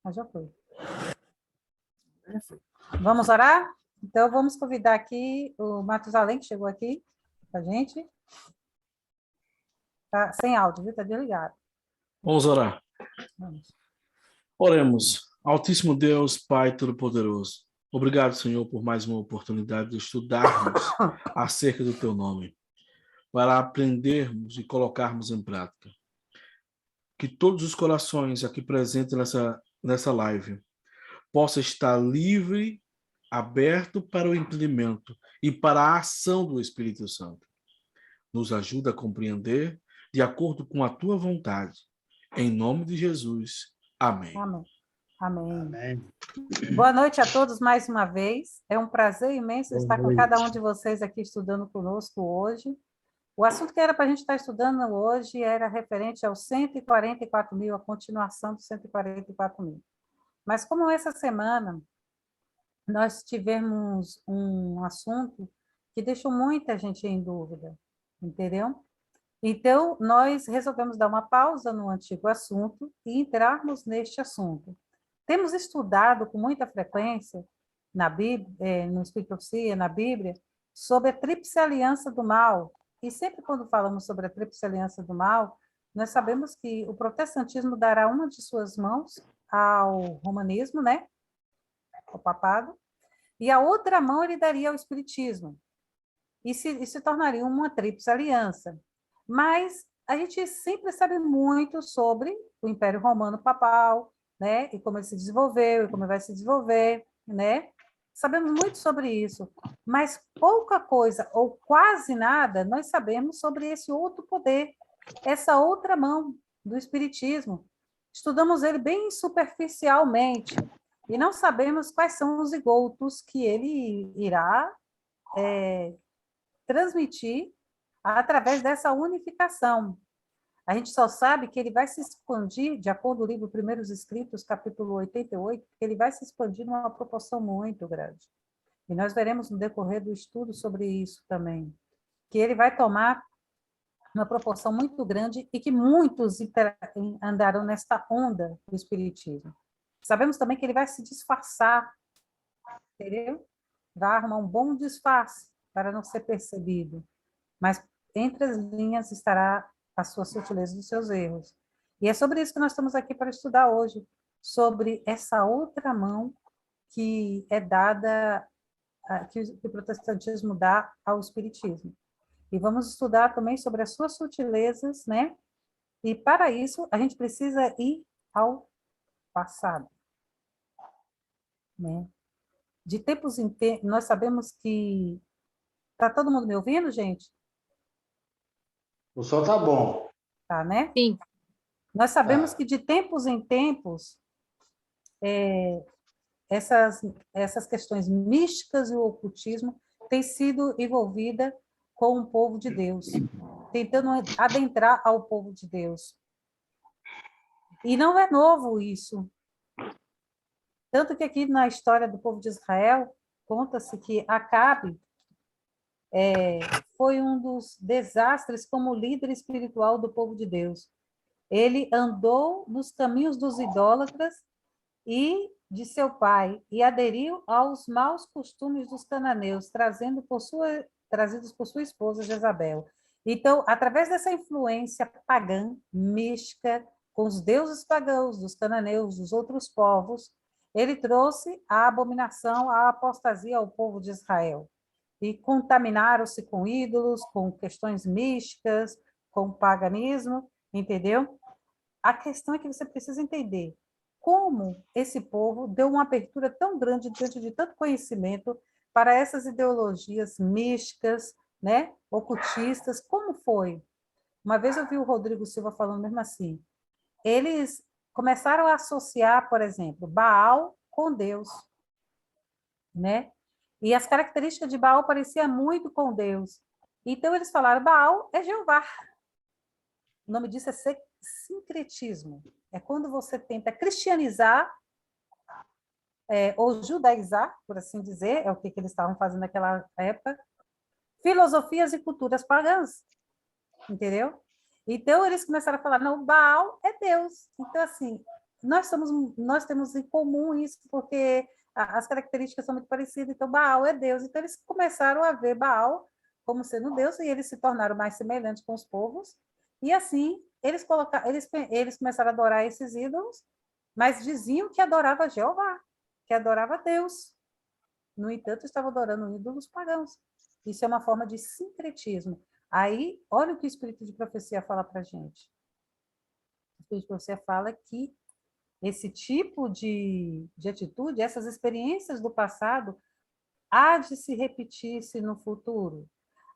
Mas já foi. Vamos orar? Então, vamos convidar aqui o Matusalém, que chegou aqui com a gente. Tá sem áudio, viu? Está desligado. Vamos orar. Vamos. Oremos. Altíssimo Deus, Pai Todo-Poderoso, obrigado, Senhor, por mais uma oportunidade de estudarmos acerca do Teu nome, para aprendermos e colocarmos em prática. Que todos os corações aqui presentes nessa live possam estar livre, aberto para o entendimento e para a ação do Espírito Santo. Nos ajuda a compreender de acordo com a Tua vontade. Em nome de Jesus. Amém. Amém. Amém. Amém. Boa noite a todos mais uma vez. É um prazer imenso Boa estar com noite. cada um de vocês aqui estudando conosco hoje. O assunto que era para a gente estar estudando hoje era referente aos 144 mil, a continuação dos 144 mil. Mas como essa semana nós tivemos um assunto que deixou muita gente em dúvida, entendeu? Então, nós resolvemos dar uma pausa no antigo assunto e entrarmos neste assunto. Temos estudado com muita frequência na Bíblia, no Espírito de Profecia, na Bíblia, sobre a tríplice aliança do mal. E sempre quando falamos sobre a tríplice aliança do mal, nós sabemos que o protestantismo dará uma de suas mãos ao romanismo, né? Ao papado, e a outra mão ele daria ao espiritismo. E se tornaria uma tríplice aliança. Mas a gente sempre sabe muito sobre o Império Romano Papal, né? E como ele se desenvolveu, e como ele vai se desenvolver, né? Sabemos muito sobre isso, mas pouca coisa, ou quase nada, nós sabemos sobre esse outro poder, essa outra mão do Espiritismo. Estudamos ele bem superficialmente, e não sabemos quais são os zigotos que ele irá transmitir através dessa unificação. A gente só sabe que ele vai se expandir, de acordo com o livro Primeiros Escritos, capítulo 88, que ele vai se expandir numa proporção muito grande. E nós veremos no decorrer do estudo sobre isso também, que ele vai tomar uma proporção muito grande e que muitos andarão nesta onda do espiritismo. Sabemos também que ele vai se disfarçar, entendeu? Vai arrumar um bom disfarce para não ser percebido, mas entre as linhas estará a sua sutileza dos seus erros. E é sobre isso que nós estamos aqui para estudar hoje, sobre essa outra mão que é dada, que o protestantismo dá ao espiritismo. E vamos estudar também sobre as suas sutilezas, né? E para isso, a gente precisa ir ao passado, né? De tempos em tempos, nós sabemos que... Está todo mundo me ouvindo, gente? O som tá bom. Tá, né? Sim. Nós sabemos que de tempos em tempos, essas questões místicas e o ocultismo têm sido envolvida com o povo de Deus, tentando adentrar ao povo de Deus. E não é novo isso. Tanto que aqui na história do povo de Israel, conta-se que Acabe foi um dos desastres como líder espiritual do povo de Deus. Ele andou nos caminhos dos idólatras e de seu pai, e aderiu aos maus costumes dos cananeus, trazidos por sua esposa Jezabel. Então, através dessa influência pagã, mística, com os deuses pagãos dos cananeus, dos outros povos, ele trouxe a abominação, a apostasia ao povo de Israel. E contaminaram-se com ídolos, com questões místicas, com paganismo, entendeu? A questão é que você precisa entender como esse povo deu uma abertura tão grande diante de tanto conhecimento para essas ideologias místicas, né, ocultistas. Como foi? Uma vez eu vi o Rodrigo Silva falando mesmo assim, eles começaram a associar, por exemplo, Baal com Deus, né? E as características de Baal pareciam muito com Deus. Então eles falaram, Baal é Jeová. O nome disso é sincretismo. É quando você tenta cristianizar ou judaizar, por assim dizer, é o que eles estavam fazendo naquela época, filosofias e culturas pagãs, entendeu? Então, eles começaram a falar, não, Baal é Deus. Então, assim, nós temos em comum isso, porque as características são muito parecidas, então Baal é Deus. Então eles começaram a ver Baal como sendo Deus e eles se tornaram mais semelhantes com os povos. E assim, eles começaram a adorar esses ídolos, mas diziam que adorava Jeová, que adorava Deus. No entanto, estavam adorando ídolos pagãos. Isso é uma forma de sincretismo. Aí, olha o que o Espírito de Profecia fala para a gente. O Espírito de Profecia fala que esse tipo de atitude, essas experiências do passado, há de se repetir-se no futuro.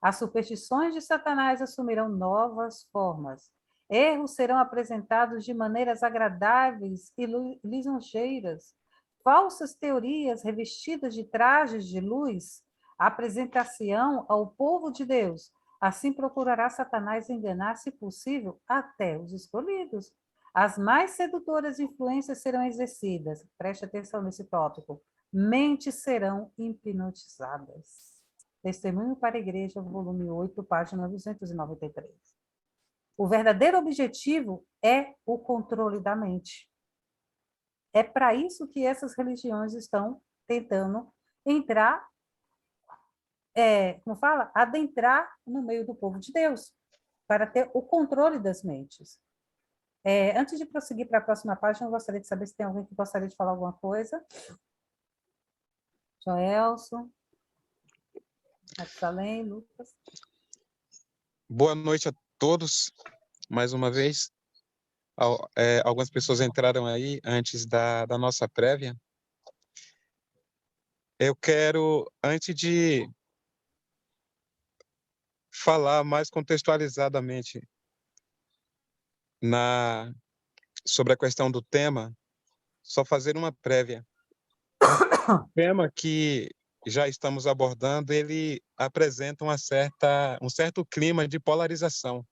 As superstições de Satanás assumirão novas formas. Erros serão apresentados de maneiras agradáveis e lisonjeiras. Falsas teorias revestidas de trajes de luz apresentar-se-ão ao povo de Deus. Assim procurará Satanás enganar, se possível, até os escolhidos. As mais sedutoras influências serão exercidas. Preste atenção nesse tópico. Mentes serão hipnotizadas. Testemunho para a Igreja, volume 8, página 293. O verdadeiro objetivo é o controle da mente. É para isso que essas religiões estão tentando entrar, como fala? Adentrar no meio do povo de Deus, para ter o controle das mentes. Antes de prosseguir para a próxima página, eu gostaria de saber se tem alguém que gostaria de falar alguma coisa. Joelson, Matusalém, Lucas. Boa noite a todos, mais uma vez. Algumas pessoas entraram aí antes da nossa prévia. Eu quero, antes de falar mais contextualizadamente sobre a questão do tema, só fazer uma prévia. O tema que já estamos abordando, ele apresenta um certo clima de polarização.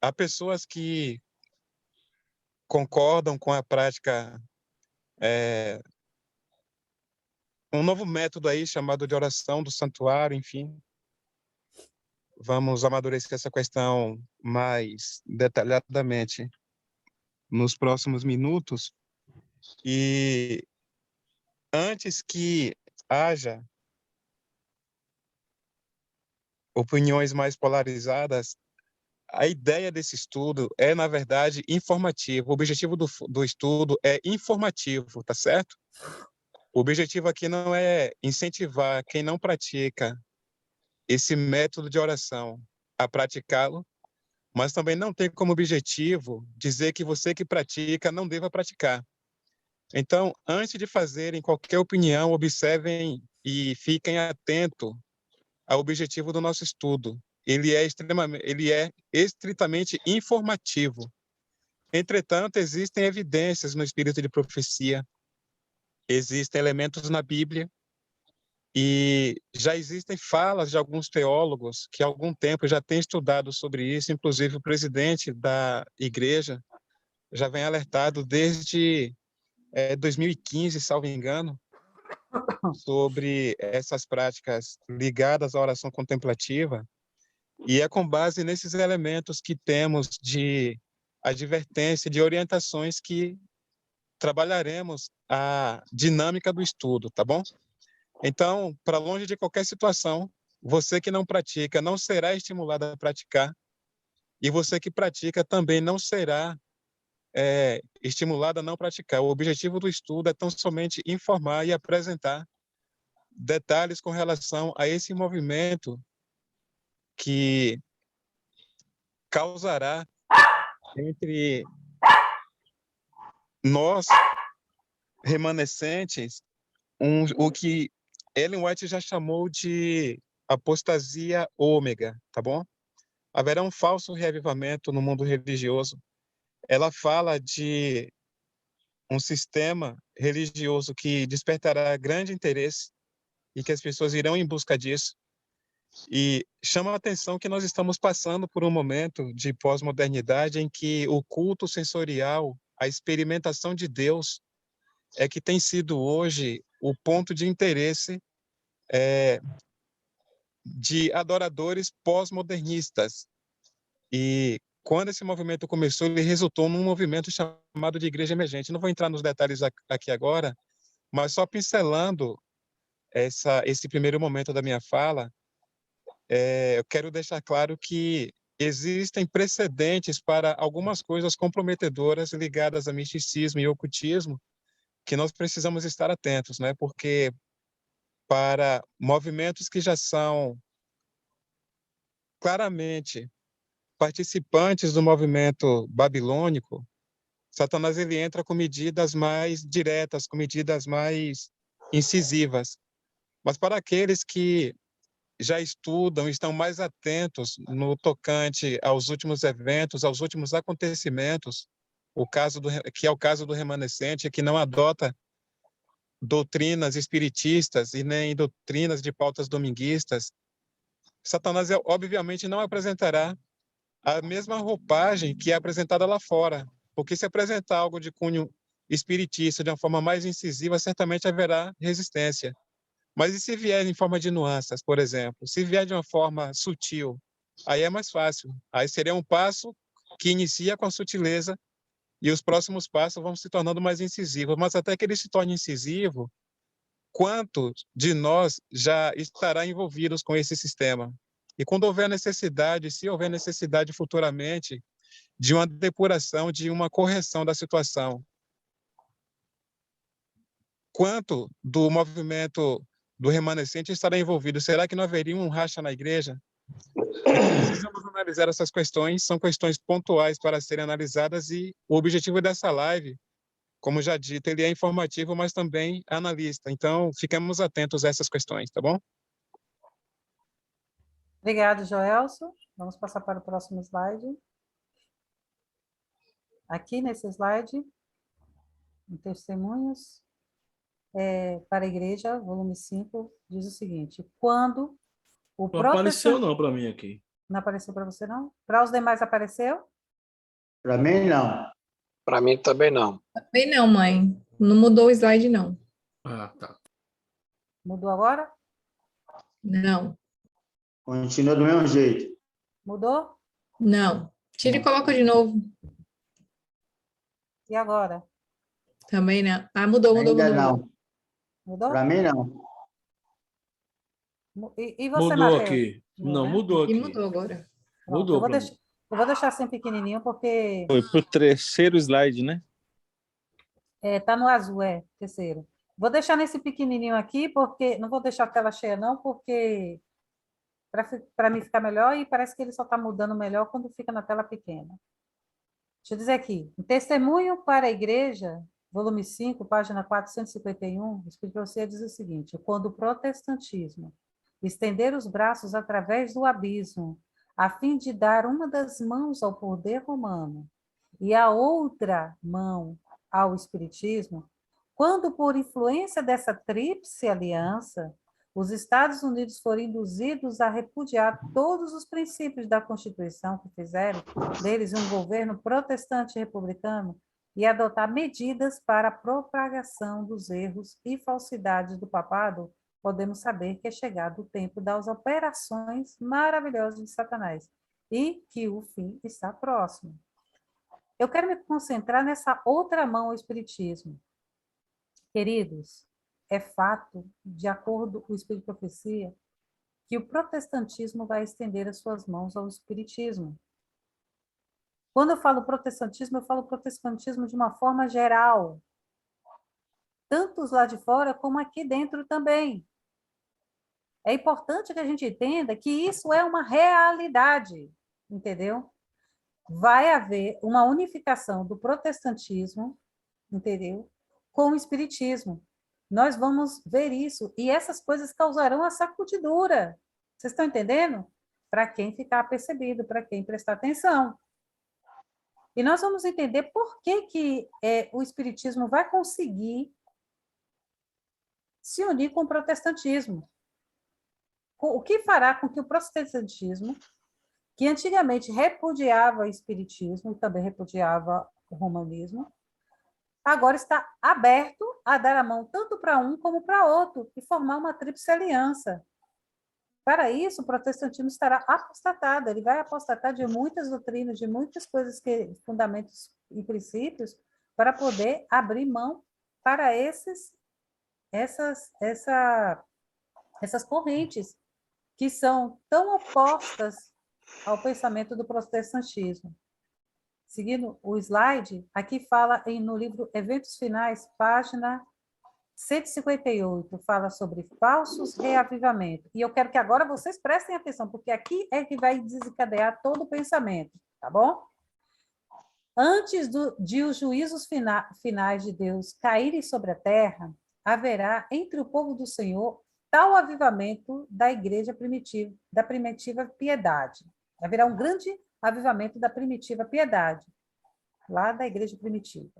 Há pessoas que concordam com a prática, um novo método aí chamado de oração do santuário, enfim. Vamos amadurecer essa questão mais detalhadamente nos próximos minutos. E antes que haja opiniões mais polarizadas, a ideia desse estudo é, na verdade, informativo. O objetivo do estudo é informativo, tá certo? O objetivo aqui não é incentivar quem não pratica esse método de oração a praticá-lo, mas também não tem como objetivo dizer que você que pratica não deva praticar. Então, antes de fazerem qualquer opinião, observem e fiquem atentos ao objetivo do nosso estudo. Ele é estritamente informativo. Entretanto, existem evidências no espírito de profecia, existem elementos na Bíblia, e já existem falas de alguns teólogos que há algum tempo já têm estudado sobre isso, inclusive o presidente da igreja já vem alertado desde 2015, salvo engano, sobre essas práticas ligadas à oração contemplativa, e é com base nesses elementos que temos de advertência, de orientações que trabalharemos a dinâmica do estudo, tá bom? Então, para longe de qualquer situação, você que não pratica não será estimulado a praticar, e você que pratica também não será estimulado a não praticar. O objetivo do estudo é tão somente informar e apresentar detalhes com relação a esse movimento que causará entre nós, remanescentes, o que Ellen White já chamou de apostasia ômega, tá bom? Haverá um falso reavivamento no mundo religioso. Ela fala de um sistema religioso que despertará grande interesse e que as pessoas irão em busca disso. E chama a atenção que nós estamos passando por um momento de pós-modernidade em que o culto sensorial, a experimentação de Deus, é que tem sido hoje o ponto de interesse de adoradores pós-modernistas. E quando esse movimento começou, ele resultou num movimento chamado de Igreja Emergente. Não vou entrar nos detalhes aqui agora, mas só pincelando esse primeiro momento da minha fala, eu quero deixar claro que existem precedentes para algumas coisas comprometedoras ligadas a misticismo e ocultismo que nós precisamos estar atentos, né? Porque para movimentos que já são claramente participantes do movimento babilônico, Satanás ele entra com medidas mais diretas, com medidas mais incisivas. Mas para aqueles que já estudam, estão mais atentos no tocante aos últimos eventos, aos últimos acontecimentos, que é o caso do remanescente, que não adota doutrinas espiritistas e nem doutrinas de pautas dominguistas, Satanás, obviamente, não apresentará a mesma roupagem que é apresentada lá fora, porque se apresentar algo de cunho espiritista de uma forma mais incisiva, certamente haverá resistência. Mas e se vier em forma de nuances, por exemplo? Se vier de uma forma sutil, aí é mais fácil. Aí seria um passo que inicia com a sutileza e os próximos passos vão se tornando mais incisivos. Mas até que ele se torne incisivo, quantos de nós já estará envolvidos com esse sistema? E quando houver necessidade, se houver necessidade futuramente, de uma depuração, de uma correção da situação, quanto do movimento do remanescente estará envolvido? Será que não haveria um racha na igreja? Então, precisamos analisar essas questões, são questões pontuais para serem analisadas e o objetivo dessa live, como já dito, ele é informativo, mas também analista. Então, fiquemos atentos a essas questões, tá bom? Obrigado, Joelson. Vamos passar para o próximo slide. Aqui nesse slide, em testemunhos, para a igreja, volume 5, diz o seguinte: quando o Não apareceu não para mim aqui. Não apareceu para você, não? Para os demais apareceu? Para mim, não. Para mim também não. Também não, mãe. Não mudou o slide, não. Ah, tá. Mudou agora? Não, Continua do mesmo jeito. Mudou? não. Tira e coloca de novo. E agora? Também não. Ah, mudou. Ainda não. Mudou? Para mim, não. E você, Mudou Matheus? aqui. Não, né? mudou E aqui. mudou agora. Pronto, Mudou pra mim. eu vou deixar assim pequenininho, porque Foi pro terceiro slide, né? tá no azul, terceiro. Vou deixar nesse pequenininho aqui, porque não vou deixar a tela cheia, não, porque para mim ficar melhor, e parece que ele só está mudando melhor quando fica na tela pequena. Deixa eu dizer aqui. Em Testemunho para a Igreja, volume 5, página 451, o Espírito Profecia diz o seguinte: quando o protestantismo estender os braços através do abismo, a fim de dar uma das mãos ao poder romano e a outra mão ao espiritismo, quando por influência dessa tríplice aliança, os Estados Unidos forem induzidos a repudiar todos os princípios da Constituição que fizeram deles um governo protestante republicano e adotar medidas para a propagação dos erros e falsidades do papado, podemos saber que é chegado o tempo das operações maravilhosas de Satanás e que o fim está próximo. Eu quero me concentrar nessa outra mão ao espiritismo. Queridos, é fato, de acordo com o Espírito de Profecia, que o protestantismo vai estender as suas mãos ao espiritismo. Quando eu falo protestantismo, eu falo protestantismo de uma forma geral, tanto lá de fora como aqui dentro também. É importante que a gente entenda que isso é uma realidade, entendeu? Vai haver uma unificação do protestantismo, entendeu? Com o espiritismo. Nós vamos ver isso, e essas coisas causarão a sacudidura. Vocês estão entendendo? Para quem ficar percebido, para quem prestar atenção. E nós vamos entender por que o espiritismo vai conseguir se unir com o protestantismo. O que fará com que o protestantismo, que antigamente repudiava o espiritismo, também repudiava o romanismo, agora está aberto a dar a mão tanto para um como para outro e formar uma tríplice aliança. para isso, o protestantismo estará apostatado, ele vai apostatar de muitas doutrinas, de muitas coisas, fundamentos e princípios, para poder abrir mão para essas correntes que são tão opostas ao pensamento do protestantismo. Seguindo o slide, aqui fala no livro Eventos Finais, página 158, fala sobre falsos reavivamentos. E eu quero que agora vocês prestem atenção, porque aqui é que vai desencadear todo o pensamento, tá bom? Antes de os juízos finais de Deus caírem sobre a terra, haverá entre o povo do Senhor tal avivamento da igreja primitiva, da primitiva piedade. Haverá um grande avivamento da primitiva piedade, lá da igreja primitiva.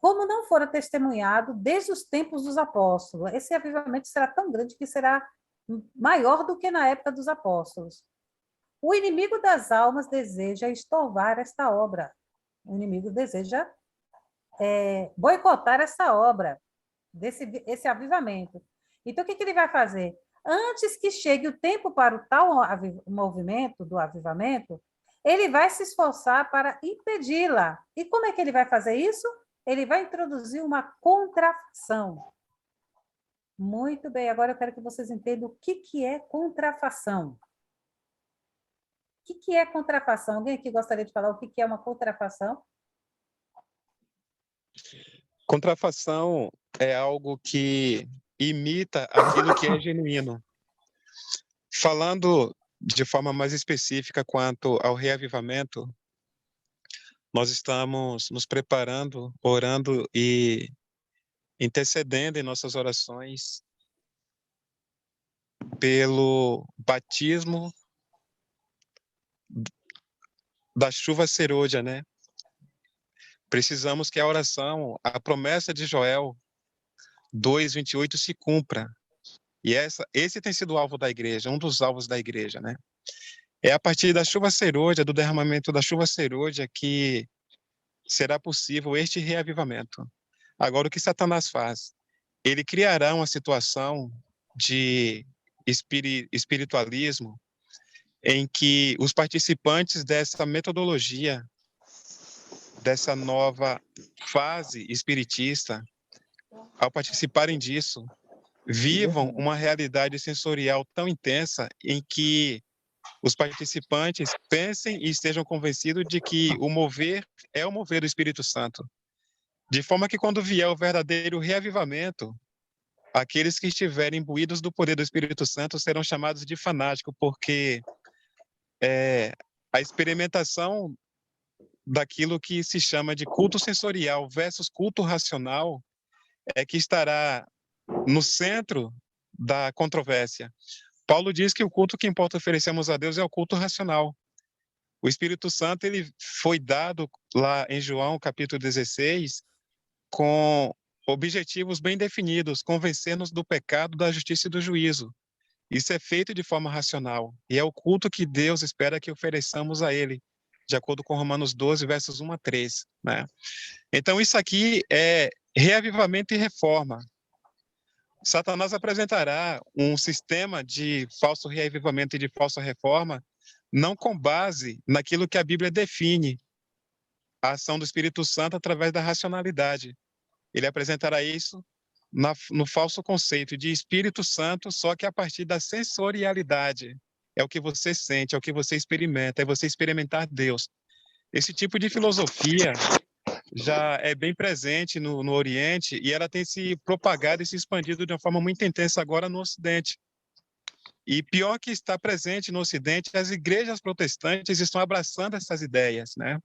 Como não fora testemunhado desde os tempos dos apóstolos, esse avivamento será tão grande que será maior do que na época dos apóstolos. O inimigo das almas deseja estorvar esta obra. O inimigo deseja boicotar essa obra, esse avivamento. Então, o que ele vai fazer? Antes que chegue o tempo para o tal movimento do avivamento, ele vai se esforçar para impedi-la. E como é que ele vai fazer isso? Ele vai introduzir uma contrafação. Muito bem, agora eu quero que vocês entendam o que é contrafação. O que é contrafação? Alguém aqui gostaria de falar o que é uma contrafação? Contrafação é algo que imita aquilo que é genuíno. Falando de forma mais específica quanto ao reavivamento, nós estamos nos preparando, orando e intercedendo em nossas orações pelo batismo da chuva serôdia, né? Precisamos que a oração, a promessa de Joel 2:28 se cumpra. E esse tem sido o alvo da igreja, um dos alvos da igreja, né? É a partir da chuva serôdia, do derramamento da chuva serôdia, que será possível este reavivamento. Agora, o que Satanás faz? Ele criará uma situação de espiritualismo em que os participantes dessa metodologia, dessa nova fase espiritista, ao participarem disso, vivam uma realidade sensorial tão intensa em que os participantes pensem e estejam convencidos de que o mover é o mover do Espírito Santo. De forma que quando vier o verdadeiro reavivamento, aqueles que estiverem imbuídos do poder do Espírito Santo serão chamados de fanáticos, porque a experimentação daquilo que se chama de culto sensorial versus culto racional é que estará no centro da controvérsia. Paulo diz que o culto que importa oferecemos a Deus é o culto racional. O Espírito Santo ele foi dado lá em João, capítulo 16, com objetivos bem definidos, convencer-nos do pecado, da justiça e do juízo. Isso é feito de forma racional, e é o culto que Deus espera que ofereçamos a Ele, de acordo com Romanos 12, versos 1 a 3. Né? Então, isso aqui é reavivamento e reforma. Satanás apresentará um sistema de falso reavivamento e de falsa reforma, não com base naquilo que a Bíblia define, a ação do Espírito Santo através da racionalidade. Ele apresentará isso no falso conceito de Espírito Santo, só que a partir da sensorialidade. É o que você sente, é o que você experimenta, é você experimentar Deus. Esse tipo de filosofia já é bem presente no Oriente e ela tem se propagado e se expandido de uma forma muito intensa agora no Ocidente. E pior que está presente no Ocidente, as igrejas protestantes estão abraçando essas ideias, né?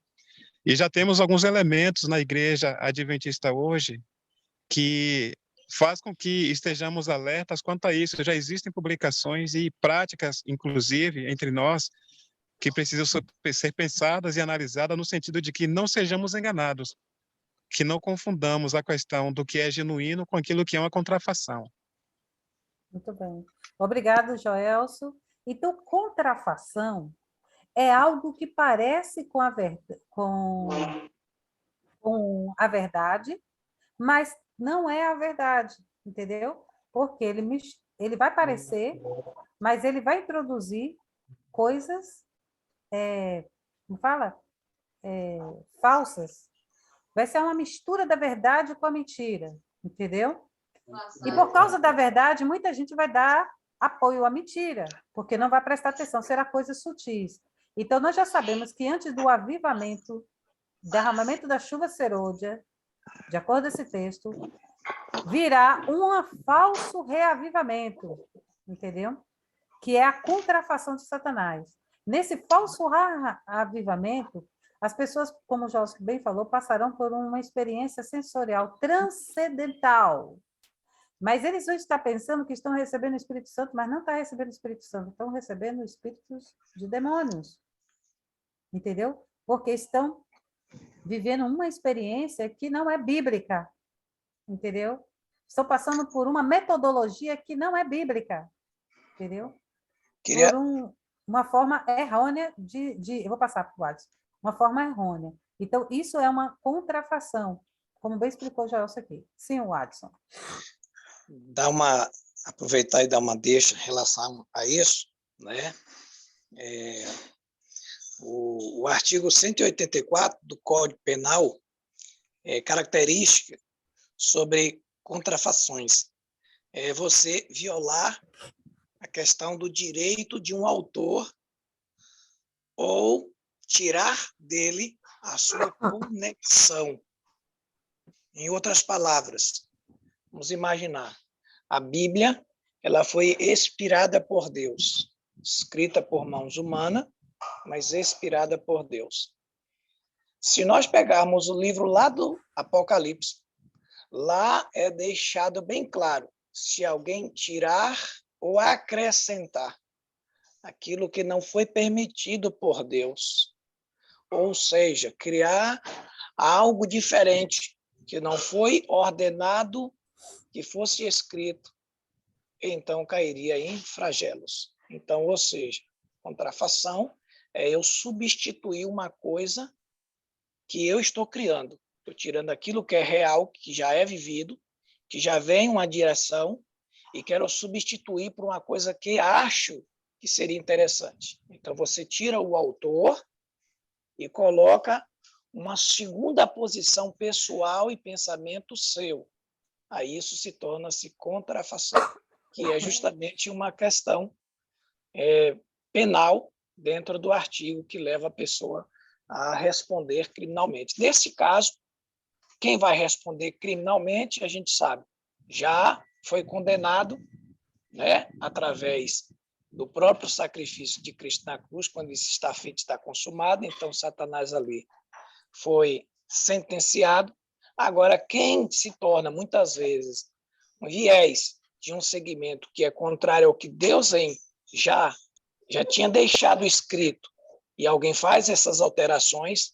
E já temos alguns elementos na igreja adventista hoje que faz com que estejamos alertas quanto a isso. Já existem publicações e práticas, inclusive, entre nós, que precisam ser pensadas e analisadas no sentido de que não sejamos enganados, que não confundamos a questão do que é genuíno com aquilo que é uma contrafação. Muito bem. Obrigado, Joelso. Então, contrafação é algo que parece com a verdade, mas não é a verdade, entendeu? Porque ele vai parecer, mas ele vai introduzir coisas, como fala? Falsas. Vai ser uma mistura da verdade com a mentira, entendeu? E por causa da verdade, muita gente vai dar apoio à mentira, porque não vai prestar atenção, será coisas sutis. Então, nós já sabemos que antes do avivamento, derramamento da chuva serôdia, de acordo com esse texto, virá um falso reavivamento, entendeu? Que é a contrafação de Satanás. Nesse falso avivamento, as pessoas, como o Jorge bem falou, passarão por uma experiência sensorial transcendental. Mas eles vão estar pensando que estão recebendo o Espírito Santo, mas não estão recebendo o Espírito Santo, estão recebendo espíritos de demônios. Entendeu? Porque estão vivendo uma experiência que não é bíblica. Entendeu? Estão passando por uma metodologia que não é bíblica. Entendeu? Por uma forma errônea eu vou passar para o Watson. Uma forma errônea. Então, isso é uma contrafação, como bem explicou o Joelson aqui. Sim, Watson. Aproveitar e dar uma deixa em relação a isso, né? O artigo 184 do Código Penal é característica sobre contrafações. É você violar a questão do direito de um autor ou tirar dele a sua conexão. Em outras palavras, vamos imaginar, a Bíblia, ela foi inspirada por Deus, escrita por mãos humanas, mas inspirada por Deus. Se nós pegarmos o livro lá do Apocalipse, lá é deixado bem claro, se alguém tirar ou acrescentar aquilo que não foi permitido por Deus, ou seja, criar algo diferente, que não foi ordenado que fosse escrito, então cairia em flagelos. Então, ou seja, contrafação é eu substituir uma coisa que eu estou criando. Estou tirando aquilo que é real, que já é vivido, que já vem uma direção, e quero substituir por uma coisa que acho que seria interessante. Então, você tira o autor e coloca uma segunda posição pessoal e pensamento seu. Aí isso se torna-se contrafação, que é justamente uma questão penal dentro do artigo que leva a pessoa a responder criminalmente. Nesse caso, quem vai responder criminalmente, a gente sabe, já foi condenado, né, através do próprio sacrifício de Cristo na cruz, quando isso está feito, está consumado, então Satanás ali foi sentenciado. Agora, quem se torna, muitas vezes, um viés de um segmento que é contrário ao que Deus já tinha deixado escrito, e alguém faz essas alterações,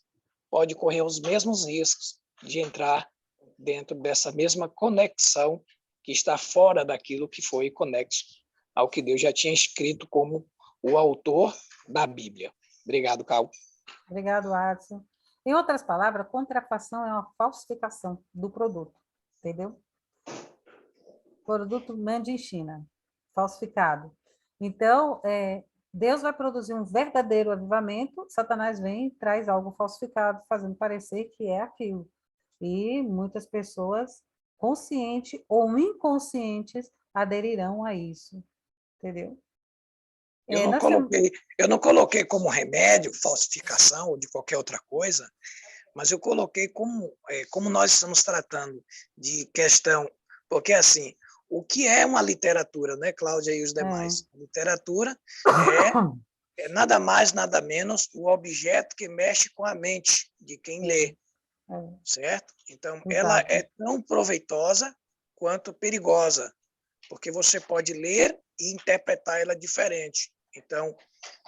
pode correr os mesmos riscos de entrar dentro dessa mesma conexão que está fora daquilo que foi conexo ao que Deus já tinha escrito como o autor da Bíblia. Obrigado, Cal. Obrigado, Adson. Em outras palavras, contrafação é uma falsificação do produto, entendeu? Produto made in China, falsificado. Então, Deus vai produzir um verdadeiro avivamento, Satanás vem e traz algo falsificado, fazendo parecer que é aquilo. E muitas pessoas, conscientes ou inconscientes, aderirão a isso, entendeu? Eu não coloquei como remédio, falsificação ou de qualquer outra coisa, mas eu coloquei como nós estamos tratando de questão, porque assim, o que é uma literatura, né, Cláudia e os demais? Literatura é nada mais, nada menos o objeto que mexe com a mente de quem lê, certo? Então, ela é tão proveitosa quanto perigosa, porque você pode ler e interpretar ela diferente. Então,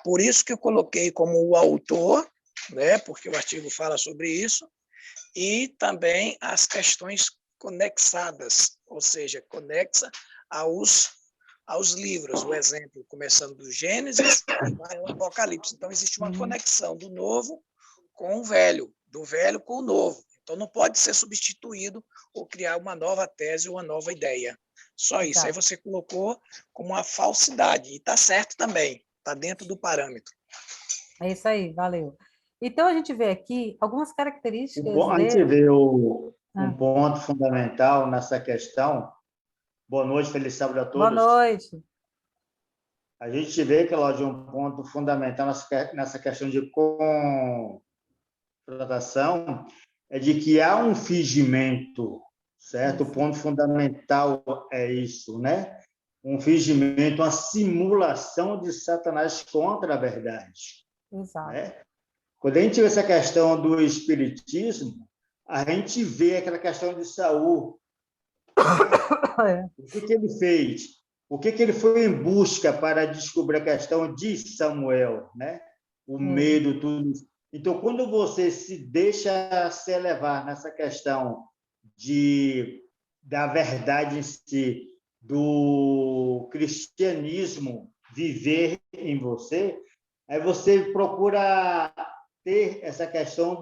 por isso que eu coloquei como o autor, né, porque o artigo fala sobre isso, e também as questões conexadas, ou seja, conexa aos livros. O exemplo, começando do Gênesis e vai ao Apocalipse. Então, existe uma conexão do novo com o velho, do velho com o novo. Então, não pode ser substituído ou criar uma nova tese ou uma nova ideia. Só isso. Aí você colocou como uma falsidade. E está certo também. Está dentro do parâmetro. É isso aí, valeu. Então, a gente vê aqui algumas características A gente dele. vê um ponto fundamental nessa questão. Boa noite, feliz sábado a Boa todos. noite. A gente vê, Cláudio, um ponto fundamental nessa questão de contratação, é de que há um fingimento, certo? O ponto fundamental é isso, né? Um fingimento, uma simulação de Satanás contra a verdade. Exato. Né? Quando a gente vê essa questão do espiritismo, a gente vê aquela questão de Saul. O que ele fez? O que ele foi em busca para descobrir a questão de Samuel, né? O medo, tudo isso. Então, quando você se deixa se levar nessa questão da verdade em si, do cristianismo viver em você, aí você procura ter essa questão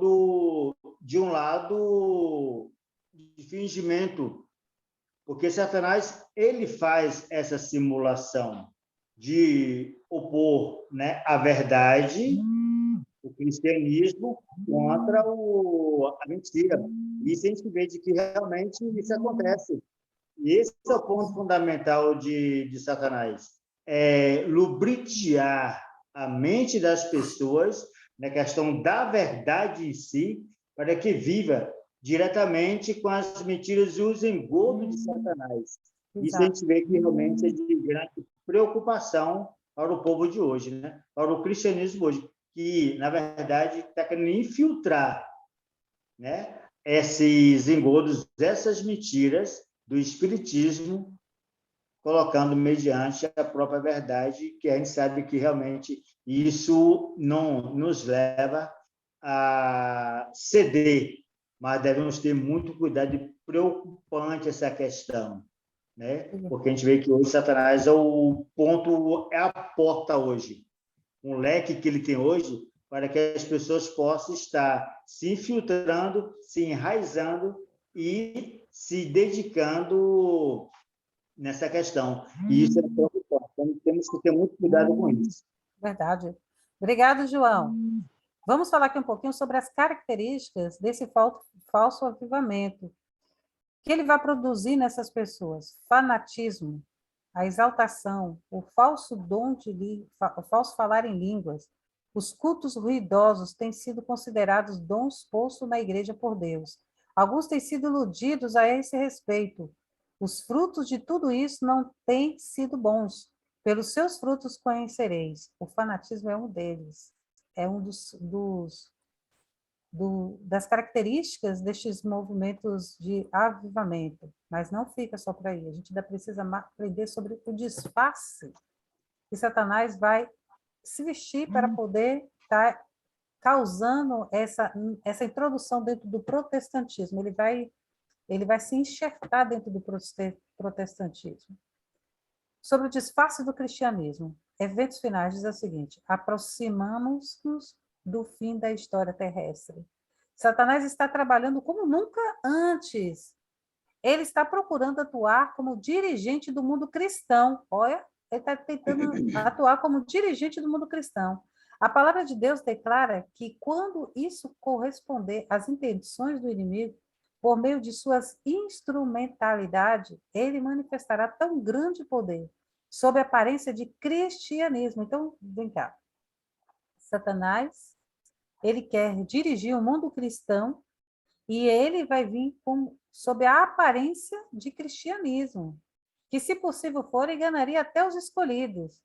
de um lado de fingimento, porque Satanás ele faz essa simulação de opor, né, a verdade, o cristianismo, contra a mentira. Isso a gente vê de que realmente isso acontece. E esse é o ponto fundamental de Satanás. É lubrificar a mente das pessoas na questão da verdade em si, para que viva diretamente com as mentiras e os engodos de Satanás. Isso a gente vê que realmente é de grande preocupação para o povo de hoje, né? Para o cristianismo hoje, que, na verdade, está querendo infiltrar, né, esses engodos, essas mentiras do espiritismo, colocando mediante a própria verdade, que a gente sabe que realmente isso não nos leva a ceder, mas devemos ter muito cuidado e preocupante essa questão, né? Porque a gente vê que hoje Satanás é o ponto, é a porta hoje, um leque que ele tem hoje para que as pessoas possam estar se infiltrando, se enraizando e se dedicando nessa questão. E isso é preocupante. Então, temos que ter muito cuidado com isso. Verdade. Obrigado, João. Vamos falar aqui um pouquinho sobre as características desse falso avivamento que ele vai produzir nessas pessoas. Fanatismo, a exaltação, o falso o falso falar em línguas, os cultos ruidosos têm sido considerados dons postos na igreja por Deus. Alguns têm sido iludidos a esse respeito. Os frutos de tudo isso não têm sido bons. Pelos seus frutos conhecereis. O fanatismo é um deles. É um das características destes movimentos de avivamento. Mas não fica só por aí. A gente ainda precisa aprender sobre o disfarce que Satanás vai se vestir para poder estar causando essa introdução dentro do protestantismo. Ele vai se enxertar dentro do protestantismo. Sobre o disfarce do cristianismo, eventos finais diz o seguinte: aproximamos-nos do fim da história terrestre. Satanás está trabalhando como nunca antes. Ele está procurando atuar como dirigente do mundo cristão. Olha, ele está tentando atuar como dirigente do mundo cristão. A palavra de Deus declara que quando isso corresponder às intenções do inimigo, por meio de suas instrumentalidades, ele manifestará tão grande poder, sob a aparência de cristianismo. Então, vem cá. Satanás, ele quer dirigir o mundo cristão e ele vai vir sob a aparência de cristianismo, que, se possível for, enganaria até os escolhidos.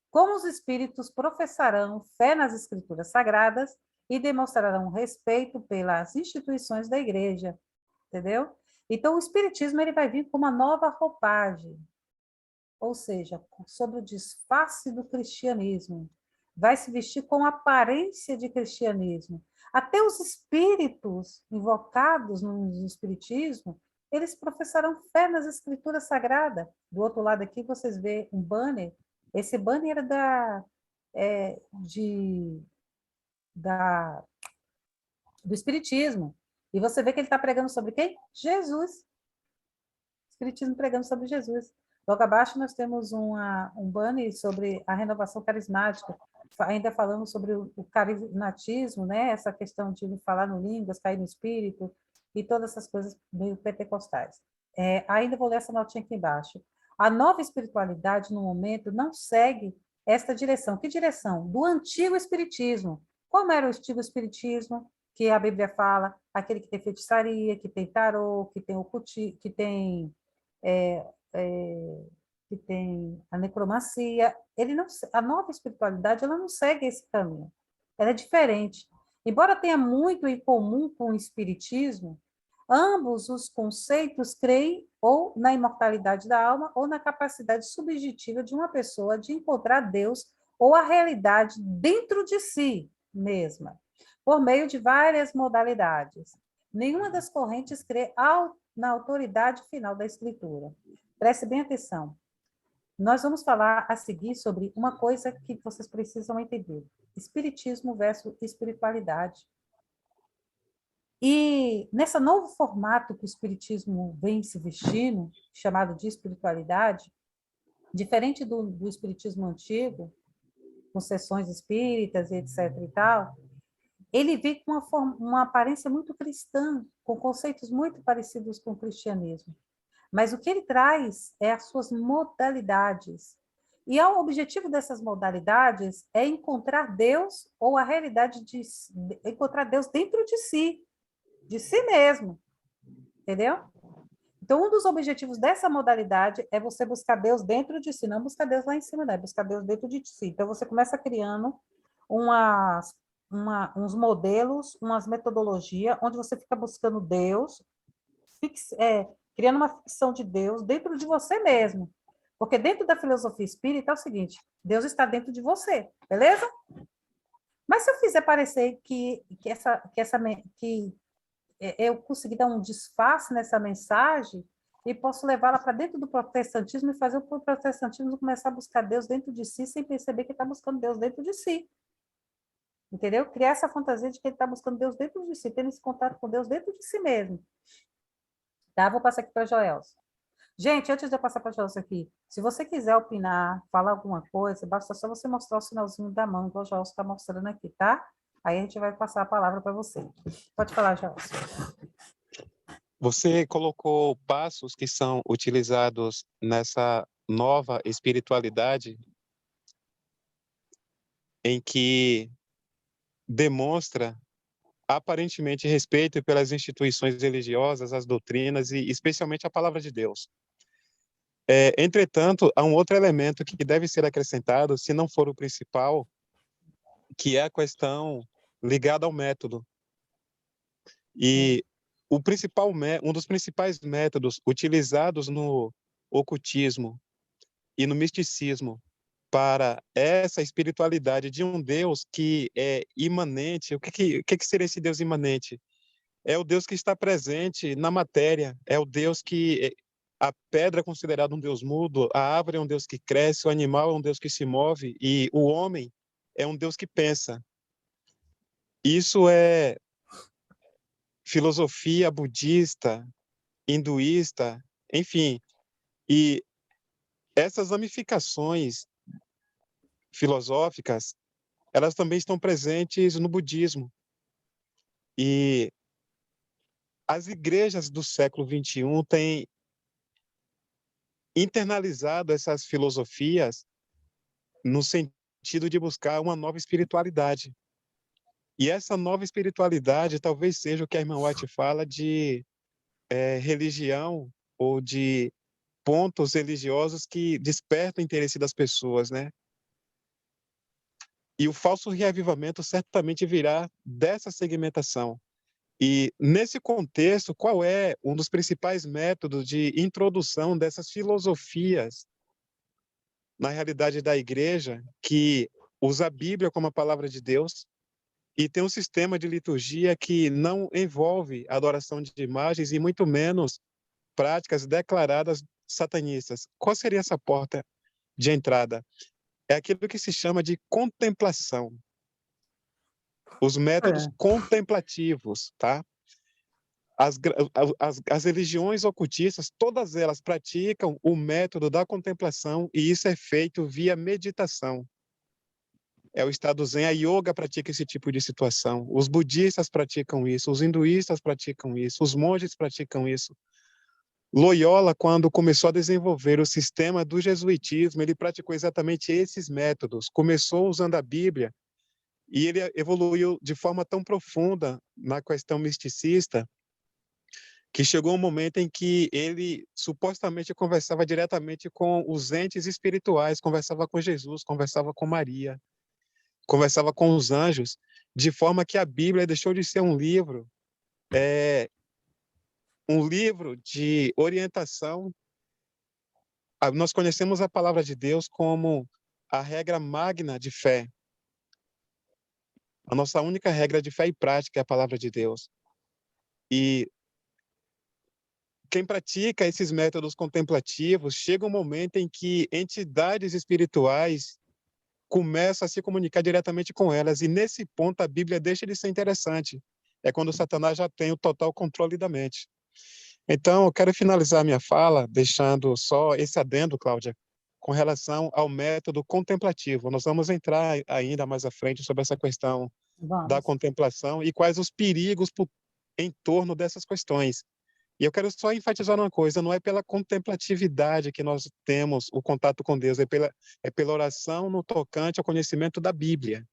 Como os espíritos professarão fé nas escrituras sagradas e demonstrarão respeito pelas instituições da igreja, entendeu? Então, o espiritismo ele vai vir com uma nova roupagem, ou seja, sobre o disfarce do cristianismo. Vai se vestir com aparência de cristianismo. Até os espíritos invocados no espiritismo, eles professarão fé nas escrituras sagradas. Do outro lado aqui, vocês veem um banner. Esse banner era do espiritismo. E você vê que ele está pregando sobre quem? Jesus. Espiritismo pregando sobre Jesus. Logo abaixo nós temos um banner sobre a renovação carismática, ainda falando sobre o carismatismo, né? Essa questão de falar no línguas, cair no espírito, e todas essas coisas meio pentecostais. Ainda vou ler essa notinha aqui embaixo. A nova espiritualidade, no momento, não segue esta direção. Que direção? Do antigo espiritismo. Como era o antigo espiritismo? Que a Bíblia fala, aquele que tem feitiçaria, que tem tarô, que tem ocultismo, que tem a necromancia. A nova espiritualidade, ela não segue esse caminho. Ela é diferente. Embora tenha muito em comum com o espiritismo, ambos os conceitos creem ou na imortalidade da alma ou na capacidade subjetiva de uma pessoa de encontrar Deus ou a realidade dentro de si mesma, por meio de várias modalidades. Nenhuma das correntes crê na autoridade final da Escritura. Preste bem atenção. Nós vamos falar a seguir sobre uma coisa que vocês precisam entender. Espiritismo versus espiritualidade. E nesse novo formato que o Espiritismo vem se vestindo, chamado de espiritualidade, diferente do Espiritismo antigo, com sessões espíritas e etc. e tal, ele vem com uma aparência muito cristã, com conceitos muito parecidos com o cristianismo. Mas o que ele traz é as suas modalidades. E o objetivo dessas modalidades é encontrar Deus ou a realidade de encontrar Deus dentro de si mesmo. Entendeu? Então, um dos objetivos dessa modalidade é você buscar Deus dentro de si, não buscar Deus lá em cima, né? Buscar Deus dentro de si. Então, você começa criando uns modelos, umas metodologias, onde você fica buscando Deus, criando uma ficção de Deus dentro de você mesmo. Porque dentro da filosofia espírita é o seguinte, Deus está dentro de você, beleza? Mas se eu fizer parecer que eu consegui dar um disfarce nessa mensagem e posso levá-la para dentro do protestantismo e fazer o protestantismo começar a buscar Deus dentro de si sem perceber que está buscando Deus dentro de si. Entendeu? Criar essa fantasia de que ele está buscando Deus dentro de si, tendo esse contato com Deus dentro de si mesmo. Tá? Vou passar aqui para a Joelson. Gente, antes de eu passar para a Joelson aqui, se você quiser opinar, falar alguma coisa, basta só você mostrar o sinalzinho da mão, igual o Joelson está mostrando aqui, tá? Aí a gente vai passar a palavra para você. Pode falar, Joelson. Você colocou passos que são utilizados nessa nova espiritualidade em que demonstra aparentemente respeito pelas instituições religiosas, as doutrinas e especialmente a palavra de Deus. Entretanto, há um outro elemento que deve ser acrescentado, se não for o principal, que é a questão ligada ao método. E um dos principais métodos utilizados no ocultismo e no misticismo para essa espiritualidade de um Deus que é imanente. O que seria esse Deus imanente? É o Deus que está presente na matéria, é o Deus que a pedra é considerada um Deus mudo, a árvore é um Deus que cresce, o animal é um Deus que se move e o homem é um Deus que pensa. Isso é filosofia budista, hinduísta, enfim. E essas ramificações filosóficas, elas também estão presentes no budismo. E as igrejas do século XXI têm internalizado essas filosofias no sentido de buscar uma nova espiritualidade. E essa nova espiritualidade talvez seja o que a irmã White fala de religião ou de pontos religiosos que despertam o interesse das pessoas, né? E o falso reavivamento certamente virá dessa segmentação. E, nesse contexto, qual é um dos principais métodos de introdução dessas filosofias na realidade da igreja, que usa a Bíblia como a palavra de Deus e tem um sistema de liturgia que não envolve adoração de imagens e muito menos práticas declaradas satanistas? Qual seria essa porta de entrada? É aquilo que se chama de contemplação. Os métodos contemplativos, tá? as religiões ocultistas, todas elas praticam o método da contemplação, e isso é feito via meditação. É o estado zen, a yoga pratica esse tipo de situação. Os budistas praticam isso, os hinduístas praticam isso, os monges praticam isso. Loyola, quando começou a desenvolver o sistema do jesuitismo, ele praticou exatamente esses métodos. Começou usando a Bíblia, e ele evoluiu de forma tão profunda na questão misticista, que chegou um momento em que ele supostamente conversava diretamente com os entes espirituais, conversava com Jesus, conversava com Maria, conversava com os anjos, de forma que a Bíblia deixou de ser um livro de orientação. Nós conhecemos a palavra de Deus como a regra magna de fé. A nossa única regra de fé e prática é a palavra de Deus. E quem pratica esses métodos contemplativos, chega um momento em que entidades espirituais começam a se comunicar diretamente com elas, e nesse ponto a Bíblia deixa de ser interessante. É quando Satanás já tem o total controle da mente. Então, eu quero finalizar minha fala deixando só esse adendo, Cláudia, com relação ao método contemplativo. Nós vamos entrar ainda mais à frente sobre essa questão da contemplação e quais os perigos em torno dessas questões. E eu quero só enfatizar uma coisa: não é pela contemplatividade que nós temos o contato com Deus, é pela oração no tocante ao conhecimento da Bíblia.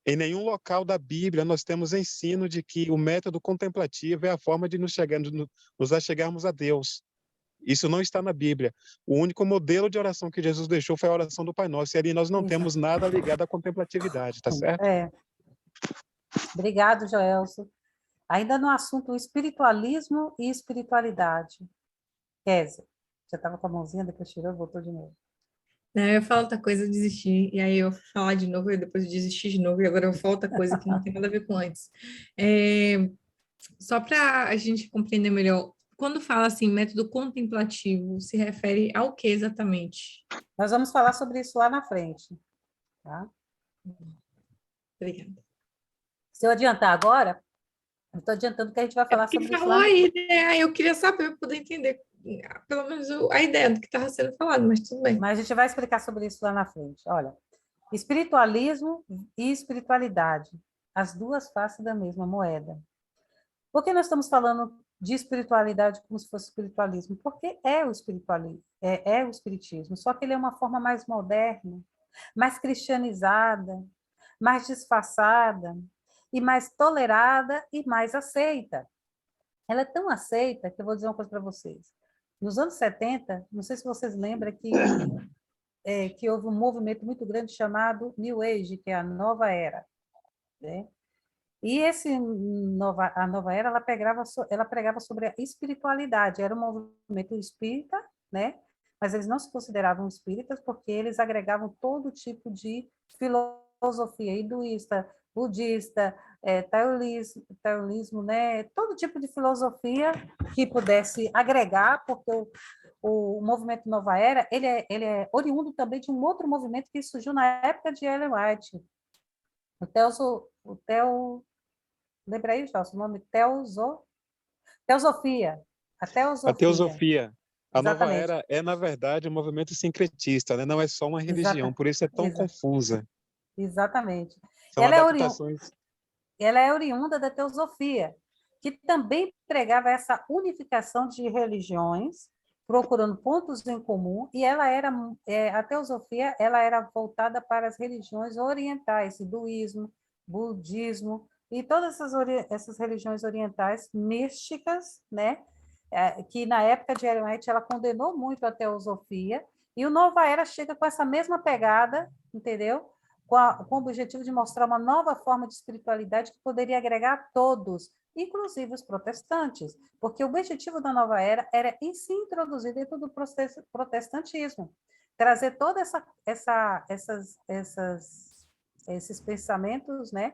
Em nenhum local da Bíblia nós temos ensino de que o método contemplativo é a forma de nos achegarmos a Deus. Isso não está na Bíblia. O único modelo de oração que Jesus deixou foi a oração do Pai Nosso, e ali nós não temos nada ligado à contemplatividade, tá certo? Obrigado, Joelson. Ainda no assunto espiritualismo e espiritualidade. Kézia, já estava com a mãozinha, depois tirou e voltou de novo. Não, eu falo outra coisa, eu desisti, e aí eu fui falar de novo, e depois eu desisti de novo, e agora eu falo outra coisa que não tem nada a ver com antes. Só para a gente compreender melhor, quando fala assim, método contemplativo, se refere ao que exatamente? Nós vamos falar sobre isso lá na frente. Tá? Obrigada. Se eu adiantar agora, eu estou adiantando que a gente vai falar sobre isso lá na frente. Né? Eu queria saber, para poder entender pelo menos a ideia do que estava sendo falado, mas tudo bem. Mas a gente vai explicar sobre isso lá na frente. Olha, espiritualismo e espiritualidade, as duas faces da mesma moeda. Por que nós estamos falando de espiritualidade como se fosse espiritualismo? Porque é o espiritualismo, é o espiritismo, só que ele é uma forma mais moderna, mais cristianizada, mais disfarçada, e mais tolerada e mais aceita. Ela é tão aceita que eu vou dizer uma coisa para vocês. Nos anos 70, não sei se vocês lembram que houve um movimento muito grande chamado New Age, que é a Nova Era. Né? E a Nova Era, ela pregava sobre a espiritualidade. Era um movimento espírita, né? Mas eles não se consideravam espíritas porque eles agregavam todo tipo de filosofia hinduísta, budista, taoísmo, né? Todo tipo de filosofia que pudesse agregar, porque o movimento Nova Era ele é oriundo também de um outro movimento que surgiu na época de Ellen White. Lembra aí, João, o nome? Teosofia. A teosofia. A Nova Era é, na verdade, um movimento sincretista, né? Não é só uma religião, por isso é tão confusa. Exatamente. São adaptações. Ela é oriunda da teosofia, que também pregava essa unificação de religiões, procurando pontos em comum, e a teosofia ela era voltada para as religiões orientais, hinduísmo, budismo, e todas essas religiões orientais místicas, né? Que na época de Ellen White ela condenou muito a teosofia, e o Nova Era chega com essa mesma pegada, entendeu? Com o objetivo de mostrar uma nova forma de espiritualidade que poderia agregar a todos, inclusive os protestantes, porque o objetivo da Nova Era era se introduzir dentro do protestantismo, trazer todos esses pensamentos, né,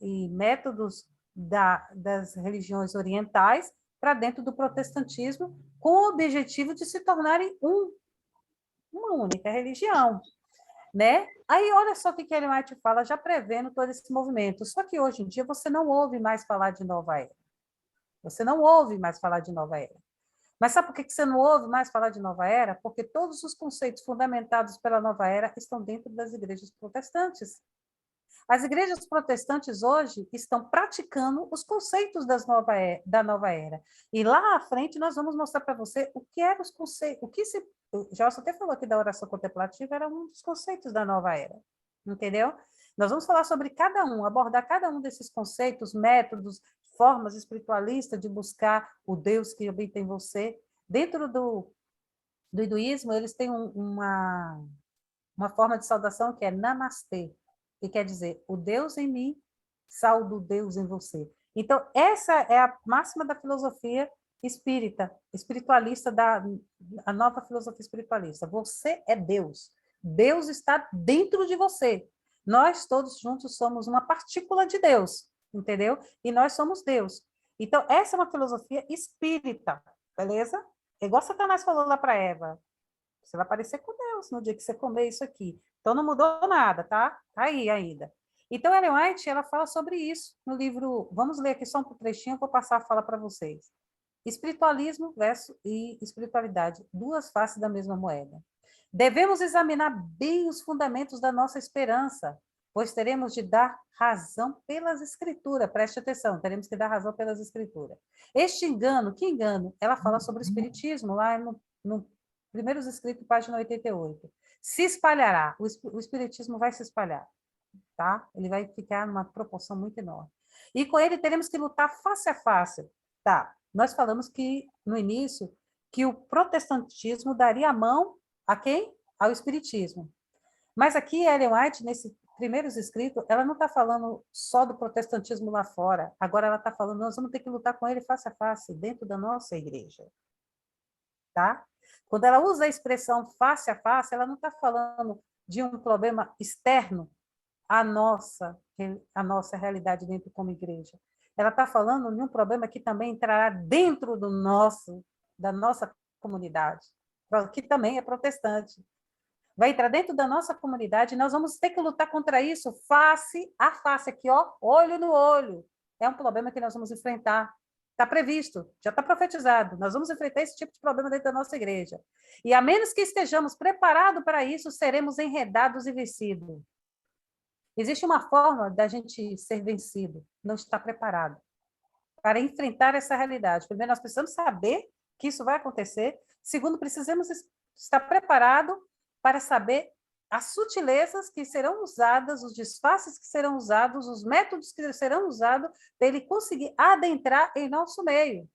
e métodos das religiões orientais para dentro do protestantismo, com o objetivo de se tornarem uma única religião. Né? Aí, olha só o que Ellen White fala, já prevendo todo esse movimento. Só que hoje em dia você não ouve mais falar de Nova Era. Você não ouve mais falar de nova era. Mas sabe por que você não ouve mais falar de nova era? Porque todos os conceitos fundamentados pela nova era estão dentro das igrejas protestantes. As igrejas protestantes hoje estão praticando os conceitos da nova era. E lá à frente nós vamos mostrar para você o que eram os conceitos, o Gelson até falou aqui da oração contemplativa, era um dos conceitos da nova era. Entendeu? Nós vamos falar sobre cada um, abordar cada um desses conceitos, métodos, formas espiritualistas de buscar o Deus que habita em você. Dentro do hinduísmo, eles têm uma forma de saudação que é Namastê, que quer dizer, o Deus em mim, saudo o Deus em você. Então, essa é a máxima da filosofia espiritualista, a nova filosofia espiritualista. Você é Deus. Deus está dentro de você. Nós todos juntos somos uma partícula de Deus, entendeu? E nós somos Deus. Então, essa é uma filosofia espírita, beleza? É igual Satanás falou lá para Eva. Você vai parecer com Deus no dia que você comer isso aqui. Então, não mudou nada, tá? Tá aí ainda. Então, Ellen White, ela fala sobre isso no livro... Vamos ler aqui só um trechinho, eu vou passar a fala para vocês. Espiritualismo e espiritualidade, duas faces da mesma moeda. Devemos examinar bem os fundamentos da nossa esperança, pois teremos de dar razão pelas escrituras. Preste atenção, teremos que dar razão pelas escrituras. Este engano, que engano? Ela fala sobre o espiritismo, lá no Primeiros Escritos, página 88. Se espalhará, o espiritismo vai se espalhar, tá? Ele vai ficar numa proporção muito enorme. E com ele teremos que lutar face a face, tá? Nós falamos que, no início, que o protestantismo daria a mão a quem? Ao espiritismo. Mas aqui, Ellen White, nesse Primeiros Escritos, ela não está falando só do protestantismo lá fora, agora ela está falando, nós vamos ter que lutar com ele face a face, dentro da nossa igreja, tá? Quando ela usa a expressão face a face, ela não está falando de um problema externo à nossa realidade dentro como igreja. Ela está falando de um problema que também entrará dentro da nossa comunidade, que também é protestante. Vai entrar dentro da nossa comunidade e nós vamos ter que lutar contra isso face a face, aqui, ó, olho no olho. É um problema que nós vamos enfrentar. Está previsto, já está profetizado. Nós vamos enfrentar esse tipo de problema dentro da nossa igreja. E a menos que estejamos preparados para isso, seremos enredados e vencidos. Existe uma forma da gente ser vencido, não estar preparado para enfrentar essa realidade. Primeiro, nós precisamos saber que isso vai acontecer. Segundo, precisamos estar preparados para saber as sutilezas que serão usadas, os disfarces que serão usados, os métodos que serão usados para ele conseguir adentrar em nosso meio.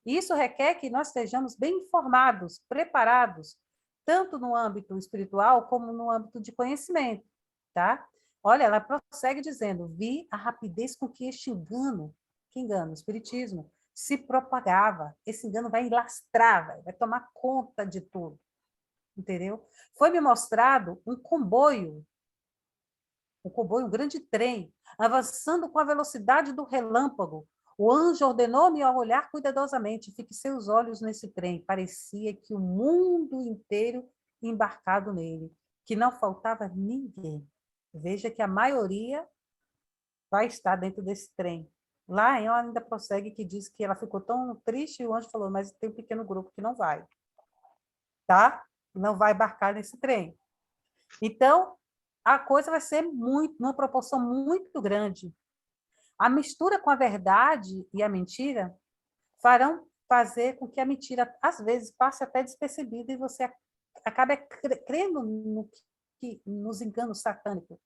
E isso requer que nós estejamos bem informados, preparados, tanto no âmbito espiritual como no âmbito de conhecimento, tá? Olha, ela prossegue dizendo, vi a rapidez com que este engano, que engano? O espiritismo, se propagava. Esse engano vai lastrar, vai tomar conta de tudo. Entendeu? Foi-me mostrado um comboio, um grande trem, avançando com a velocidade do relâmpago. O anjo ordenou-me a olhar cuidadosamente, fixei os olhos nesse trem. Parecia que o mundo inteiro embarcado nele, que não faltava ninguém. Veja que a maioria vai estar dentro desse trem. Lá ela ainda prossegue que diz que ela ficou tão triste e o anjo falou, mas tem um pequeno grupo que não vai. Tá? Não vai embarcar nesse trem. Então, a coisa vai ser numa proporção muito grande. A mistura com a verdade e a mentira farão fazer com que a mentira, às vezes, passe até despercebida e você acabe crendo nos enganos satânicos.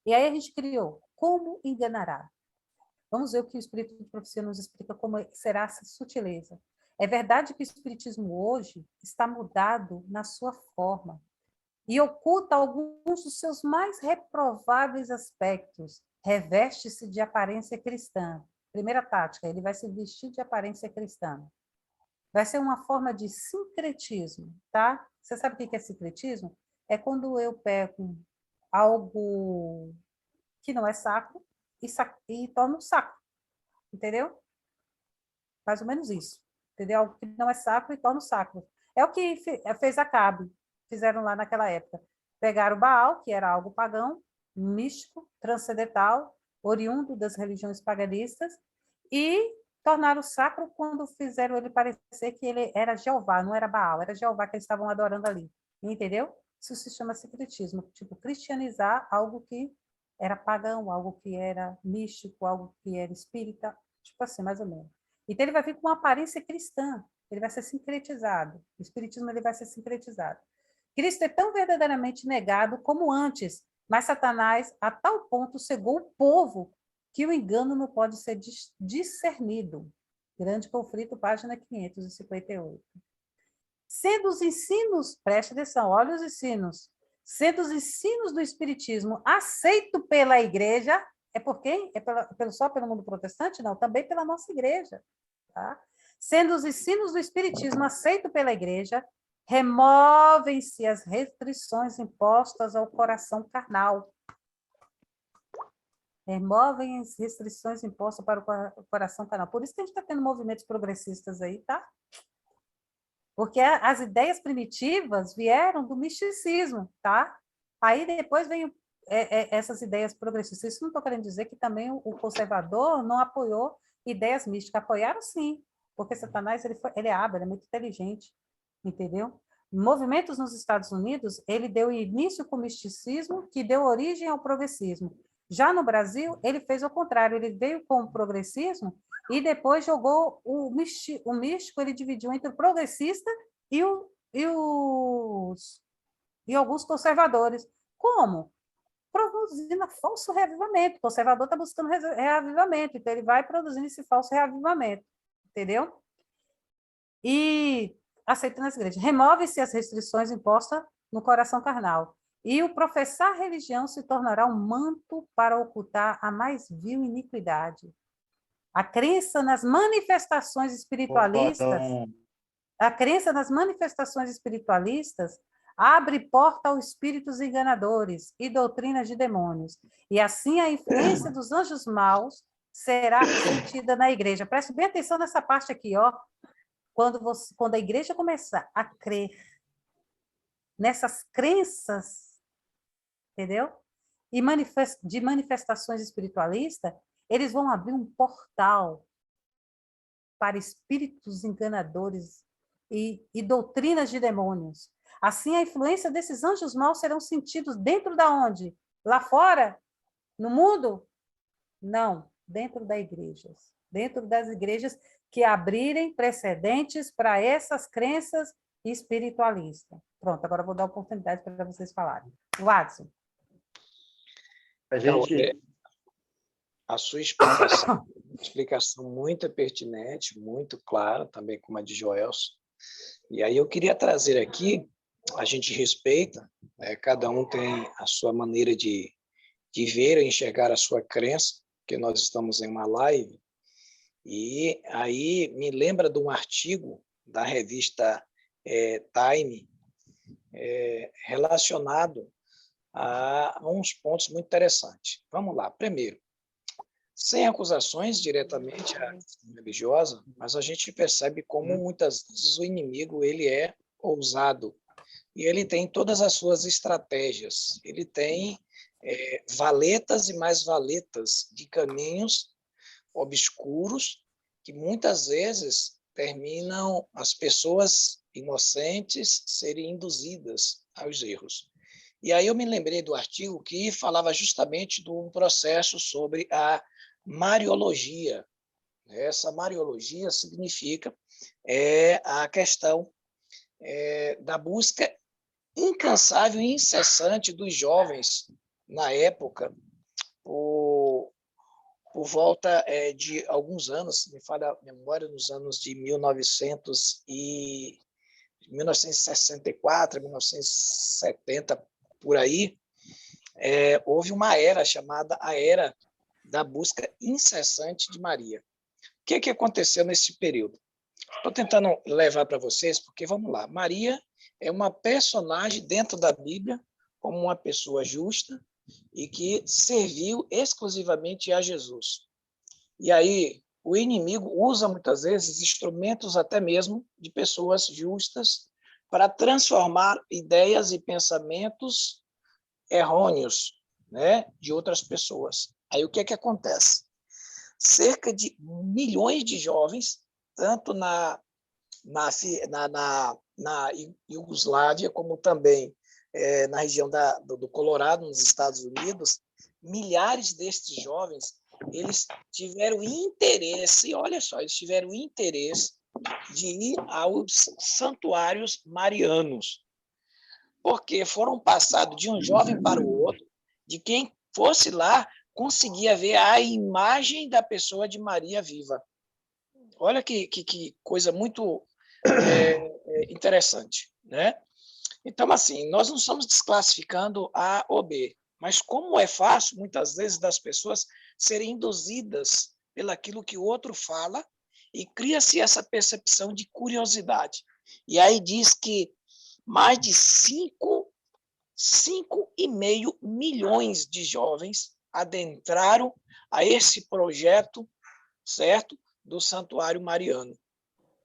E aí a gente criou, como enganará? Vamos ver o que o Espírito de Profecia nos explica, como será essa sutileza. É verdade que o Espiritismo hoje está mudado na sua forma e oculta alguns dos seus mais reprováveis aspectos. Reveste-se de aparência cristã. Primeira tática, ele vai se vestir de aparência cristã. Vai ser uma forma de sincretismo, tá? Você sabe o que é sincretismo? É quando eu pego algo que não é sacro e torno sacro, entendeu? Mais ou menos isso. Entendeu? Algo que não é sacro e torna sacro. É o que fez Acabe, fizeram lá naquela época. Pegaram Baal, que era algo pagão, místico, transcendental, oriundo das religiões paganistas, e tornaram sacro quando fizeram ele parecer que ele era Jeová, não era Baal, era Jeová que eles estavam adorando ali. Entendeu? Isso se chama secretismo, tipo, cristianizar algo que era pagão, algo que era místico, algo que era espírita, tipo assim, mais ou menos. Então ele vai vir com uma aparência cristã, ele vai ser sincretizado. O espiritismo ele vai ser sincretizado. Cristo é tão verdadeiramente negado como antes, mas Satanás a tal ponto cegou o povo que o engano não pode ser discernido. Grande Conflito, página 558. Sendo os ensinos, preste atenção, olha os ensinos, sendo os ensinos do Espiritismo aceito pela Igreja, é por quem? Só pelo mundo protestante? Não, também pela nossa Igreja. Tá? Sendo os ensinos do Espiritismo aceito pela Igreja, removem-se as restrições impostas ao coração carnal. Removem as restrições impostas para o coração carnal. Por isso que a gente está tendo movimentos progressistas aí, tá? Porque as ideias primitivas vieram do misticismo, tá? Aí depois vem essas ideias progressistas. Isso não estou querendo dizer que também o conservador não apoiou ideias místicas. Apoiaram sim, porque Satanás ele é hábil, ele é muito inteligente, entendeu? Movimentos nos Estados Unidos, ele deu início com o misticismo, que deu origem ao progressismo. Já no Brasil, ele fez o contrário, ele veio com o progressismo e depois jogou o místico, ele dividiu entre o progressista e alguns conservadores. Como? Produzindo falso reavivamento. O conservador está buscando reavivamento, então ele vai produzindo esse falso reavivamento, entendeu? E aceitando as igrejas. Remove-se as restrições impostas no coração carnal. E o professar religião se tornará um manto para ocultar a mais vil iniquidade. A crença nas manifestações espiritualistas, abre porta aos espíritos enganadores e doutrinas de demônios. E assim a influência dos anjos maus será sentida na igreja. Preste bem atenção nessa parte aqui, ó. Quando a igreja começar a crer nessas crenças, entendeu? E de manifestações espiritualistas, eles vão abrir um portal para espíritos enganadores e doutrinas de demônios. Assim, a influência desses anjos maus serão sentidos dentro da onde? Lá fora? No mundo? Não, dentro das igrejas. Dentro das igrejas que abrirem precedentes para essas crenças espiritualistas. Pronto, agora eu vou dar oportunidade para vocês falarem. Watson. A sua explicação muito pertinente, muito clara, também como a de Joelson. E aí eu queria trazer aqui, a gente respeita, né, cada um tem a sua maneira de ver e enxergar a sua crença, porque nós estamos em uma live, e aí me lembra de um artigo da revista Time, relacionado a uns pontos muito interessantes. Vamos lá. Primeiro, sem acusações diretamente à questão religiosa, mas a gente percebe como muitas vezes o inimigo ele é ousado e ele tem todas as suas estratégias. Ele tem valetas e mais valetas de caminhos obscuros que muitas vezes terminam as pessoas inocentes serem induzidas aos erros. E aí eu me lembrei do artigo que falava justamente de um processo sobre a Mariologia. Essa Mariologia significa a questão da busca incansável e incessante dos jovens na época, por volta de alguns anos, me falha a memória, nos anos de 1964, 1970, por aí, houve uma era chamada a Era da Busca Incessante de Maria. O que aconteceu nesse período? Estou tentando levar para vocês, porque, vamos lá, Maria é uma personagem dentro da Bíblia como uma pessoa justa e que serviu exclusivamente a Jesus. E aí, o inimigo usa muitas vezes instrumentos até mesmo de pessoas justas para transformar ideias e pensamentos errôneos, né, de outras pessoas. Aí o que acontece? cerca de milhões de jovens, tanto na Iugoslávia, como também na região do Colorado, nos Estados Unidos. Milhares destes jovens, eles tiveram interesse, olha só, eles tiveram interesse de ir aos santuários marianos, porque foram passados de um jovem para o outro, de quem fosse lá conseguia ver a imagem da pessoa de Maria viva. Olha que coisa muito interessante, né? Então, assim, nós não estamos desclassificando A ou B, mas como é fácil, muitas vezes, das pessoas serem induzidas pelaquilo que o outro fala e cria-se essa percepção de curiosidade. E aí diz que mais de 5,5 milhões de jovens adentraram a esse projeto, certo, do Santuário Mariano.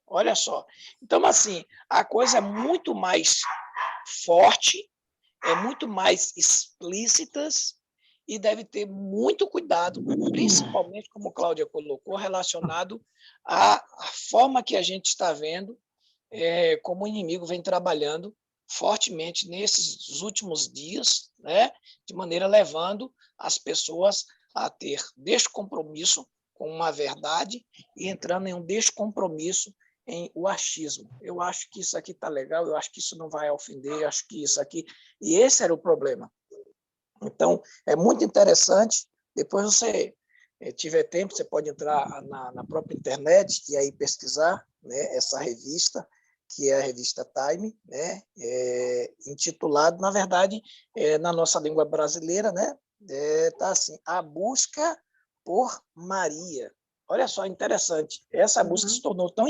Olha só. Então, assim, a coisa é muito mais forte, é muito mais explícita e deve ter muito cuidado, principalmente, como a Cláudia colocou, relacionado à forma que a gente está vendo como o inimigo vem trabalhando fortemente nesses últimos dias, né, de maneira levando as pessoas a ter descompromisso com uma verdade e entrando em um descompromisso em o achismo. Eu acho que isso aqui está legal, eu acho que isso não vai ofender, eu acho que isso aqui... E esse era o problema. Então, é muito interessante. Depois você tiver tempo, você pode entrar na própria internet e aí pesquisar, né, essa revista, que é a revista Time, né, intitulado, na verdade, na nossa língua brasileira, né, tá assim, A Busca por Maria. Olha só, interessante. Essa busca se tornou tão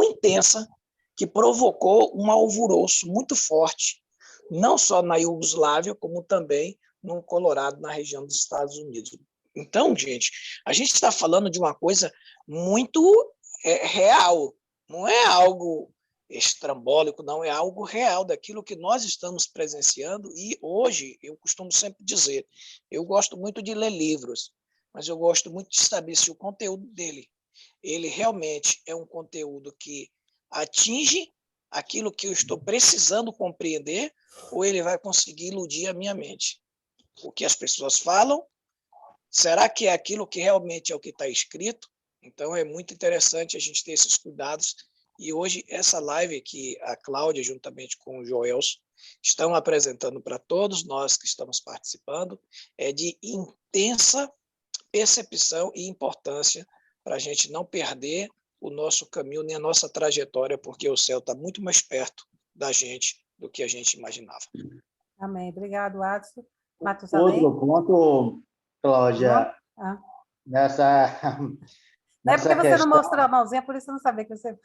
intensa que provocou um alvoroço muito forte, não só na Iugoslávia, como também no Colorado, na região dos Estados Unidos. Então, gente, a gente está falando de uma coisa muito real, não é algo estrambólico, não, é algo real, daquilo que nós estamos presenciando. E hoje, eu costumo sempre dizer, eu gosto muito de ler livros, mas eu gosto muito de saber se o conteúdo dele, ele realmente é um conteúdo que atinge aquilo que eu estou precisando compreender, ou ele vai conseguir iludir a minha mente. O que as pessoas falam, será que é aquilo que realmente é o que está escrito? Então, é muito interessante a gente ter esses cuidados. E hoje, essa live que a Cláudia, juntamente com o Joelson, estão apresentando para todos nós que estamos participando, é de intensa percepção e importância para a gente não perder o nosso caminho nem a nossa trajetória, porque o céu está muito mais perto da gente do que a gente imaginava. Amém. Obrigado, Adson. Outro ponto, Cláudia, nessa não é porque você questão, não mostrou a mãozinha, por isso eu não sabia que você...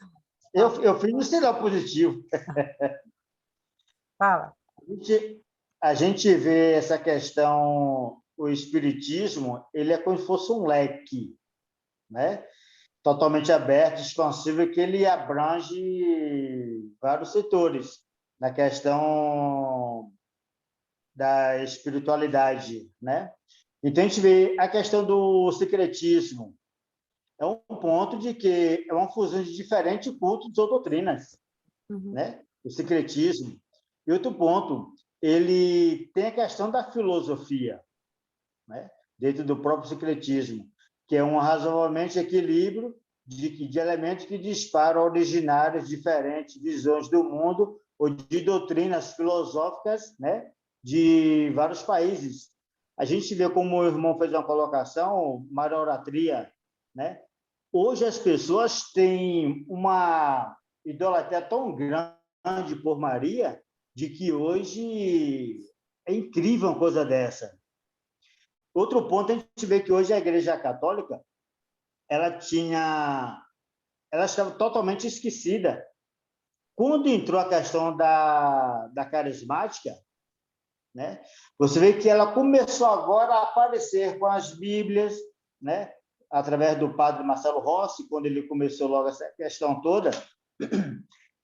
Eu fiz um sinal positivo. Fala. A gente vê essa questão, o espiritismo, ele é como se fosse um leque, né? Totalmente aberto, expansivo, que ele abrange vários setores na questão da espiritualidade, né? Então, a gente vê a questão do secretismo. É um ponto de que é uma fusão de diferentes cultos ou doutrinas, né? O secretismo. E outro ponto, ele tem a questão da filosofia, né? Dentro do próprio secretismo, que é um razoavelmente equilíbrio de elementos que disparam originárias diferentes visões do mundo ou de doutrinas filosóficas, né? De vários países. A gente vê como o irmão fez uma colocação, maioratria, né? Hoje as pessoas têm uma idolatria tão grande por Maria, de que hoje é incrível uma coisa dessa. Outro ponto, a gente vê que hoje a Igreja Católica ela estava totalmente esquecida. Quando entrou a questão da carismática, né, você vê que ela começou agora a aparecer com as Bíblias, né, através do padre Marcelo Rossi, quando ele começou logo essa questão toda,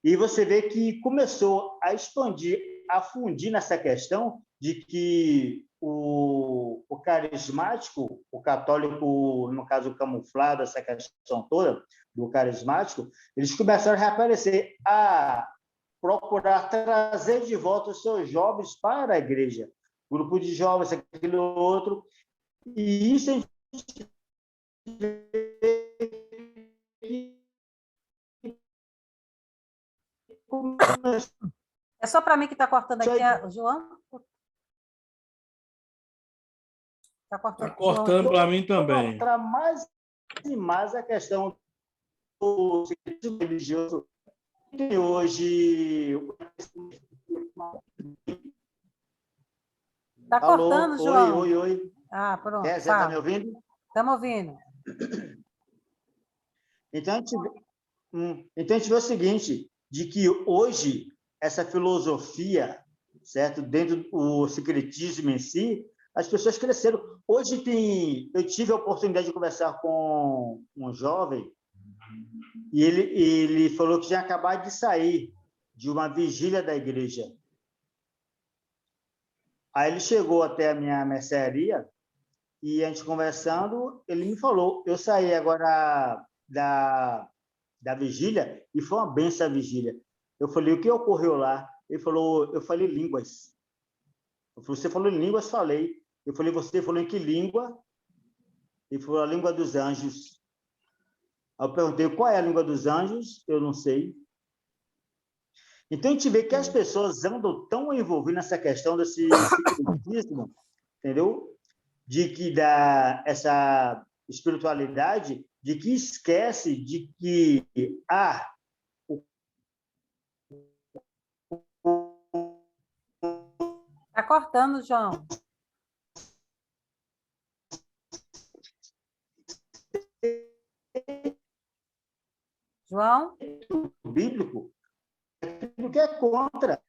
e você vê que começou a expandir, a fundir nessa questão de que o carismático, o católico, no caso camuflado, essa questão toda do carismático, eles começaram a reaparecer, a procurar trazer de volta os seus jovens para a igreja. Grupo de jovens, aquele outro. E isso a gente É só para mim que está cortando aqui, João? Está cortando, Está cortando para mim também. mostrar mais e mais a questão do secretismo religioso que tem hoje. Está cortando, João? Oi. Ah, pronto. Você está me ouvindo? Estamos ouvindo. Então, a gente vê o seguinte, de que hoje essa filosofia, certo, dentro do secretismo em si, as pessoas cresceram. Hoje eu tive a oportunidade de conversar com um jovem e ele falou que tinha acabado de sair de uma vigília da igreja. Aí ele chegou até a minha mercearia e a gente conversando, ele me falou, eu saí agora da vigília e foi uma benção a vigília. Eu falei, o que ocorreu lá? Ele falou, eu falei línguas. Eu falei, você falou em línguas? Falei. Eu falei, você falou em que língua? Ele falou, a língua dos anjos. Aí eu perguntei, qual é a língua dos anjos? Eu não sei. Então, a gente vê que as pessoas andam tão envolvidas nessa questão desse secretismo, entendeu? De que dá essa espiritualidade, de que esquece de que Está cortando, João. João? o bíblico que é contra.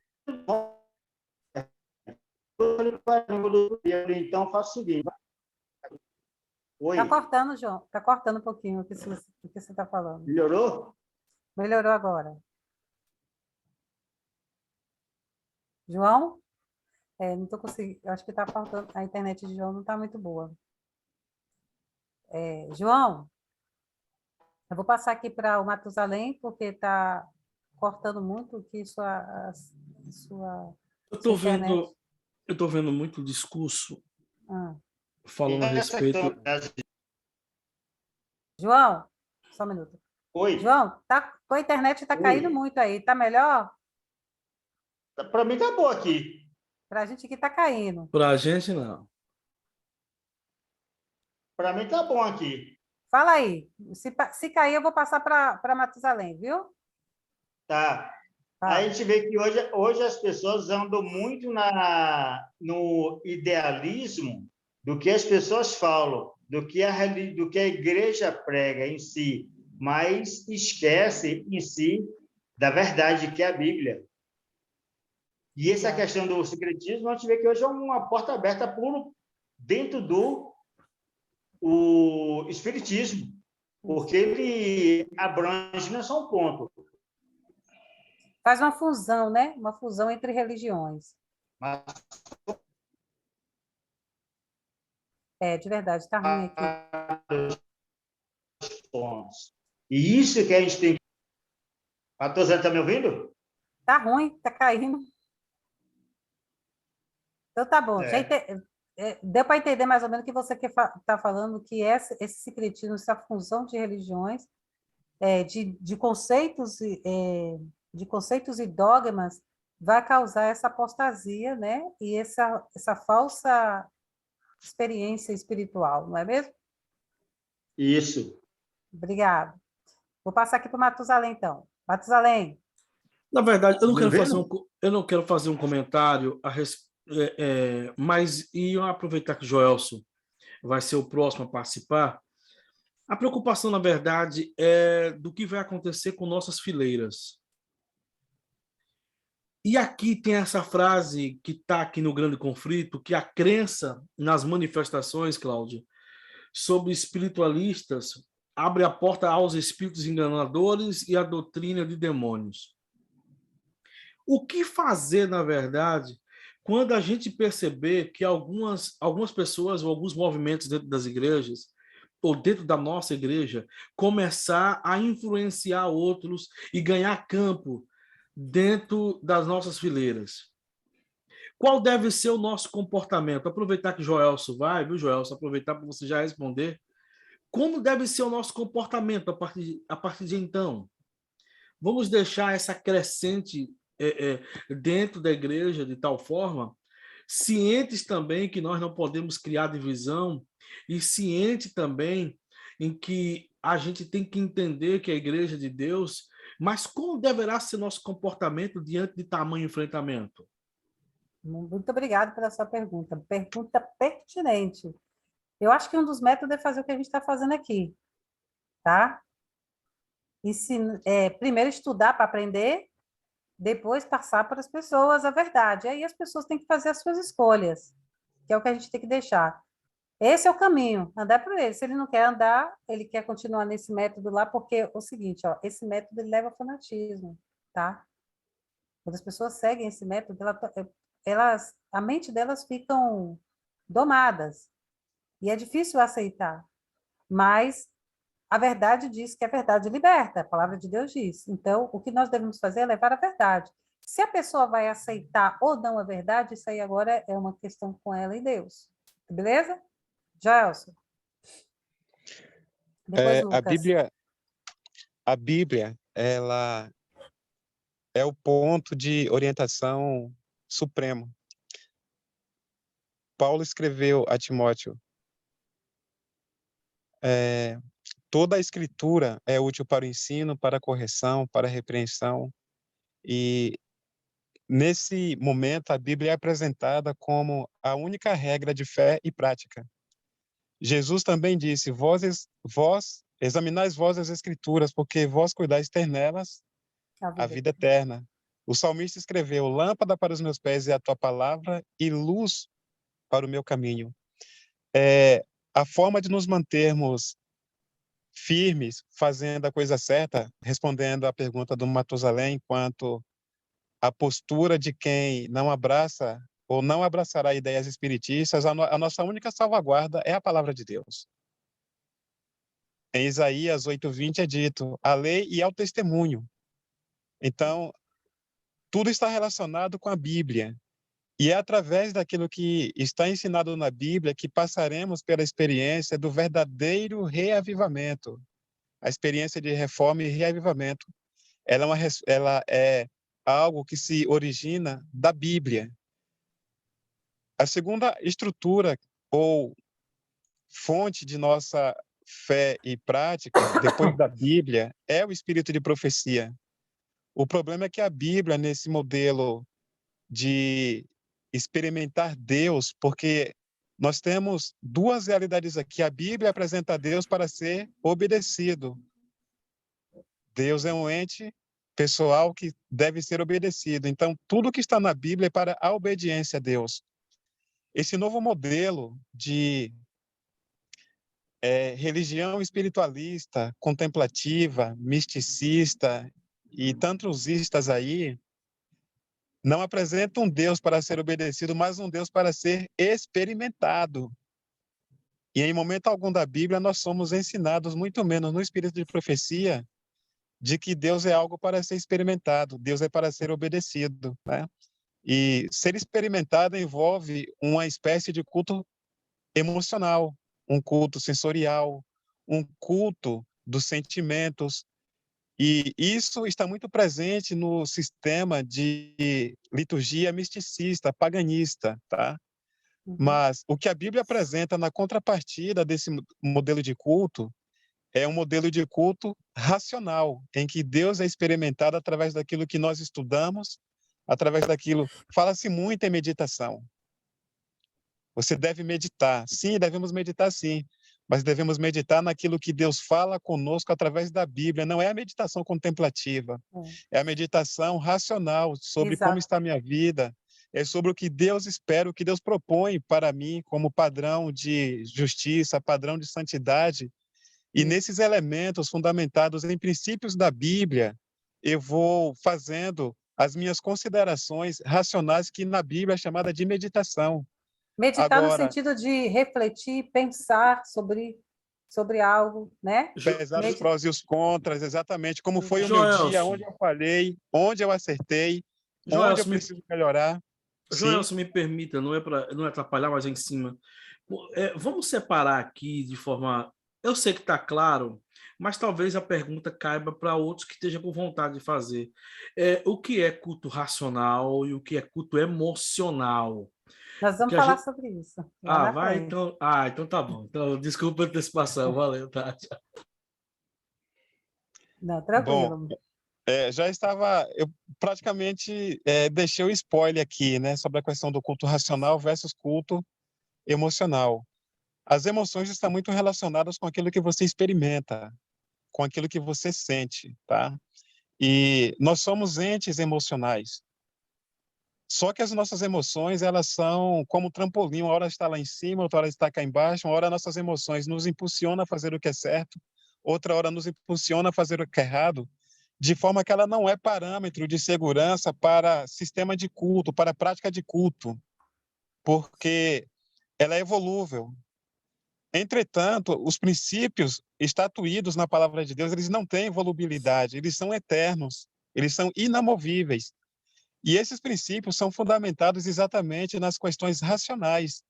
Então, faço o seguinte. Oi. Está cortando, João. Está cortando um pouquinho o que você está falando. Melhorou? Melhorou agora. João? Não estou conseguindo. Acho que está faltando. A internet de João não está muito boa. João, eu vou passar aqui para o Matusalém, porque está cortando muito aqui sua internet. Eu estou vendo muito discurso Ah. falando a respeito. João, só um minuto. Oi. João, a internet está caindo muito aí. Está melhor? Para mim está bom aqui. Para a gente aqui está caindo. Para a gente, não. Para mim está bom aqui. Fala aí. Se cair, eu vou passar para Matusalém, viu? Tá. Aí a gente vê que hoje as pessoas andam muito no idealismo do que as pessoas falam, do que a igreja prega em si, mas esquece em si da verdade que é a Bíblia. E essa questão do secretismo, a gente vê que hoje é uma porta aberta dentro do espiritismo, porque ele abrange não só um ponto. Faz uma fusão, né? Uma fusão entre religiões. De verdade, está ruim aqui. E isso que a gente tem. A Tosana está me ouvindo? Está ruim, está caindo. Então tá bom. Deu para entender mais ou menos o que você está falando, que esse secretismo, essa fusão de religiões, de conceitos e dogmas, vai causar essa apostasia, né? E essa falsa experiência espiritual, não é mesmo? Isso. Obrigado. Vou passar aqui para o Matusalém, então. Matusalém. Na verdade, eu não quero fazer um comentário a respeito. Mas eu aproveitar que o Joelson vai ser o próximo a participar. A preocupação, na verdade, é do que vai acontecer com nossas fileiras. E aqui tem essa frase que está aqui no Grande Conflito, que a crença nas manifestações, Cláudia, sobre espiritualistas abre a porta aos espíritos enganadores e à doutrina de demônios. O que fazer, na verdade, quando a gente perceber que algumas pessoas ou alguns movimentos dentro das igrejas ou dentro da nossa igreja começar a influenciar outros e ganhar campo dentro das nossas fileiras. Qual deve ser o nosso comportamento? Aproveitar que Joelson vai, viu, Joelson? Aproveitar para você já responder. Como deve ser o nosso comportamento a partir de então? Vamos deixar essa crescente dentro da igreja de tal forma, cientes também que nós não podemos criar divisão e ciente também em que a gente tem que entender que é a igreja de Deus, mas como deverá ser nosso comportamento diante de tamanho enfrentamento? Muito obrigada pela sua pergunta. Pergunta pertinente. Eu acho que um dos métodos é fazer o que a gente está fazendo aqui, tá? Primeiro estudar para aprender, depois passar para as pessoas a verdade. Aí as pessoas têm que fazer as suas escolhas, que é o que a gente tem que deixar. Esse é o caminho, andar por ele. Se ele não quer andar, ele quer continuar nesse método lá, porque é o seguinte, ó, esse método ele leva ao fanatismo, tá? Quando as pessoas seguem esse método, a mente delas ficam domadas. E é difícil aceitar. Mas a verdade diz que a verdade liberta, a palavra de Deus diz. Então, o que nós devemos fazer é levar a verdade. Se a pessoa vai aceitar ou não a verdade, isso aí agora é uma questão com ela e Deus. Beleza? Gelson. Depois Lucas. A Bíblia, ela é o ponto de orientação supremo. Paulo escreveu a Timóteo, toda a escritura é útil para o ensino, para a correção, para a repreensão, e nesse momento a Bíblia é apresentada como a única regra de fé e prática. Jesus também disse, examinais vós as escrituras, porque vós cuidais ter nelas a vida eterna. O salmista escreveu, lâmpada para os meus pés é a tua palavra e luz para o meu caminho. A forma de nos mantermos firmes, fazendo a coisa certa, respondendo à pergunta do Matusalém, quanto a postura de quem não abraça ou não abraçará ideias espiritistas, a nossa única salvaguarda é a palavra de Deus. Em Isaías 8:20 é dito, a lei e ao testemunho. Então, tudo está relacionado com a Bíblia. E é através daquilo que está ensinado na Bíblia que passaremos pela experiência do verdadeiro reavivamento. A experiência de reforma e reavivamento. Ela é algo que se origina da Bíblia. A segunda estrutura ou fonte de nossa fé e prática, depois da Bíblia, é o espírito de profecia. O problema é que a Bíblia, nesse modelo de experimentar Deus, porque nós temos duas realidades aqui. A Bíblia apresenta Deus para ser obedecido. Deus é um ente pessoal que deve ser obedecido. Então, tudo que está na Bíblia é para a obediência a Deus. Esse novo modelo de religião espiritualista, contemplativa, misticista e tantos istas aí, não apresenta um Deus para ser obedecido, mas um Deus para ser experimentado. E em momento algum da Bíblia nós somos ensinados, muito menos no espírito de profecia, de que Deus é algo para ser experimentado, Deus é para ser obedecido, né? E ser experimentado envolve uma espécie de culto emocional, um culto sensorial, um culto dos sentimentos. E isso está muito presente no sistema de liturgia misticista, paganista, tá? Mas o que a Bíblia apresenta na contrapartida desse modelo de culto é um modelo de culto racional, em que Deus é experimentado através daquilo que nós estudamos, através daquilo. Fala-se muito em meditação. Você deve meditar. Sim, devemos meditar sim, mas devemos meditar naquilo que Deus fala conosco através da Bíblia. Não é a meditação contemplativa, é a meditação racional sobre como está a minha vida, é sobre o que Deus espera, o que Deus propõe para mim como padrão de justiça, padrão de santidade. E nesses elementos fundamentados em princípios da Bíblia, eu vou fazendo as minhas considerações racionais, que na Bíblia é chamada de meditação. Meditar no Agora, sentido de refletir, pensar sobre algo, né? pesar os prós e os contras, exatamente como foi o meu dia, Joelson, onde eu falhei, onde eu acertei, onde eu Joelson, preciso melhorar. Sim, Joelson, me permita, não é atrapalhar, mas é em cima. Vamos separar aqui de forma. Eu sei que está claro, mas talvez a pergunta caiba para outros que estejam com vontade de fazer. O que é culto racional e o que é culto emocional? Nós vamos Porque a falar gente... sobre isso lá Ah, na vai, frente. então. Ah, então tá bom. Então, desculpa a antecipação, valeu, tá? Não, bom, tranquilo. já estava, eu praticamente deixei o spoiler aqui, né, sobre a questão do culto racional versus culto emocional. As emoções estão muito relacionadas com aquilo que você experimenta, com aquilo que você sente, tá? E nós somos entes emocionais. Só que as nossas emoções, elas são como trampolim, uma hora está lá em cima, outra hora está cá embaixo, uma hora nossas emoções nos impulsionam a fazer o que é certo, outra hora nos impulsiona a fazer o que é errado, de forma que ela não é parâmetro de segurança para sistema de culto, para prática de culto, porque ela é evolúvel. Entretanto, os princípios estatuídos na palavra de Deus, eles não têm volubilidade, eles são eternos, eles são inamovíveis. E esses princípios são fundamentados exatamente nas questões racionais.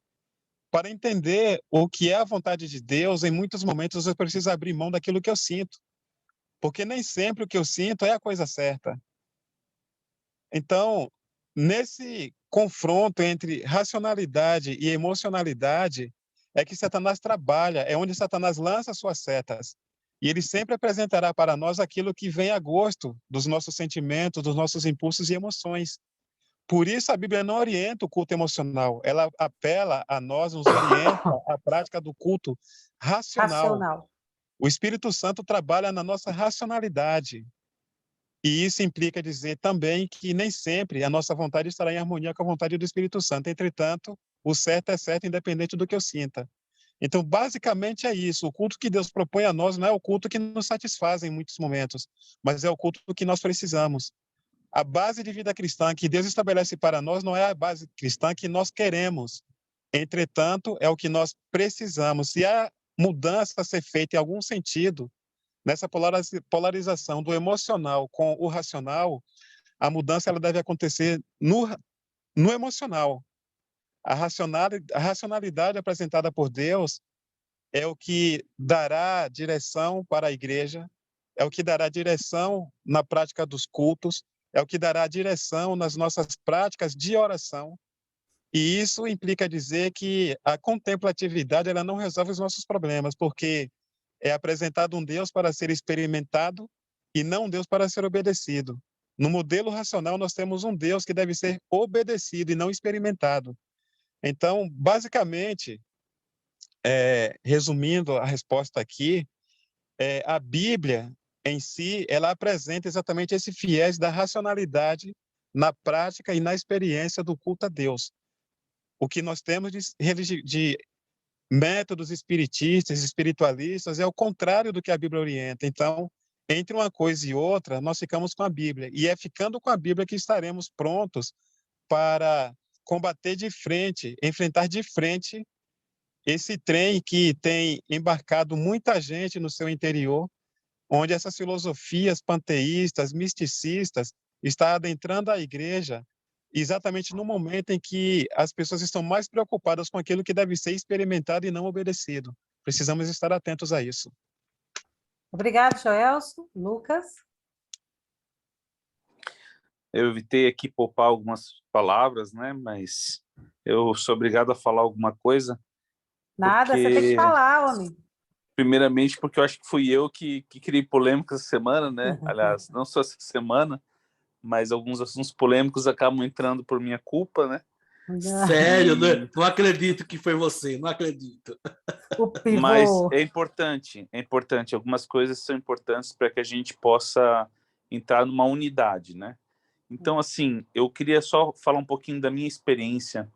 Para entender o que é a vontade de Deus, em muitos momentos eu preciso abrir mão daquilo que eu sinto, porque nem sempre o que eu sinto é a coisa certa. Então, nesse confronto entre racionalidade e emocionalidade, é que Satanás trabalha, é onde Satanás lança suas setas. E ele sempre apresentará para nós aquilo que vem a gosto dos nossos sentimentos, dos nossos impulsos e emoções. Por isso a Bíblia não orienta o culto emocional, ela apela a nós, nos orienta à prática do culto racional. Racional. O Espírito Santo trabalha na nossa racionalidade. E isso implica dizer também que nem sempre a nossa vontade estará em harmonia com a vontade do Espírito Santo. Entretanto, o certo é certo, independente do que eu sinta. Então, basicamente é isso. O culto que Deus propõe a nós não é o culto que nos satisfaz em muitos momentos, mas é o culto que nós precisamos. A base de vida cristã que Deus estabelece para nós não é a base cristã que nós queremos. Entretanto, é o que nós precisamos. Se a mudança a ser feita em algum sentido, nessa polarização do emocional com o racional, a mudança ela deve acontecer no emocional. A racionalidade apresentada por Deus é o que dará direção para a igreja, é o que dará direção na prática dos cultos, é o que dará direção nas nossas práticas de oração. E isso implica dizer que a contemplatividade ela não resolve os nossos problemas, porque é apresentado um Deus para ser experimentado e não um Deus para ser obedecido. No modelo racional, nós temos um Deus que deve ser obedecido e não experimentado. Então, basicamente, resumindo a resposta aqui, a Bíblia em si, ela apresenta exatamente esse viés da racionalidade na prática e na experiência do culto a Deus. O que nós temos de métodos espiritistas, espiritualistas, é o contrário do que a Bíblia orienta. Então, entre uma coisa e outra, nós ficamos com a Bíblia. E é ficando com a Bíblia que estaremos prontos para combater de frente, enfrentar de frente esse trem que tem embarcado muita gente no seu interior, onde essas filosofias panteístas, misticistas, está adentrando a igreja exatamente no momento em que as pessoas estão mais preocupadas com aquilo que deve ser experimentado e não obedecido. Precisamos estar atentos a isso. Obrigado, Joelson. Lucas? Eu evitei aqui poupar algumas palavras, né? Mas eu sou obrigado a falar alguma coisa. Nada, você tem que falar, homem. Primeiramente, porque eu acho que fui eu que criei polêmica essa semana, né? Aliás, não só essa semana, mas alguns assuntos polêmicos acabam entrando por minha culpa, né? Sério, né? Não acredito que foi você, não acredito. O pivô. Mas é importante. Algumas coisas são importantes para que a gente possa entrar numa unidade, né? Então, assim, eu queria só falar um pouquinho da minha experiência,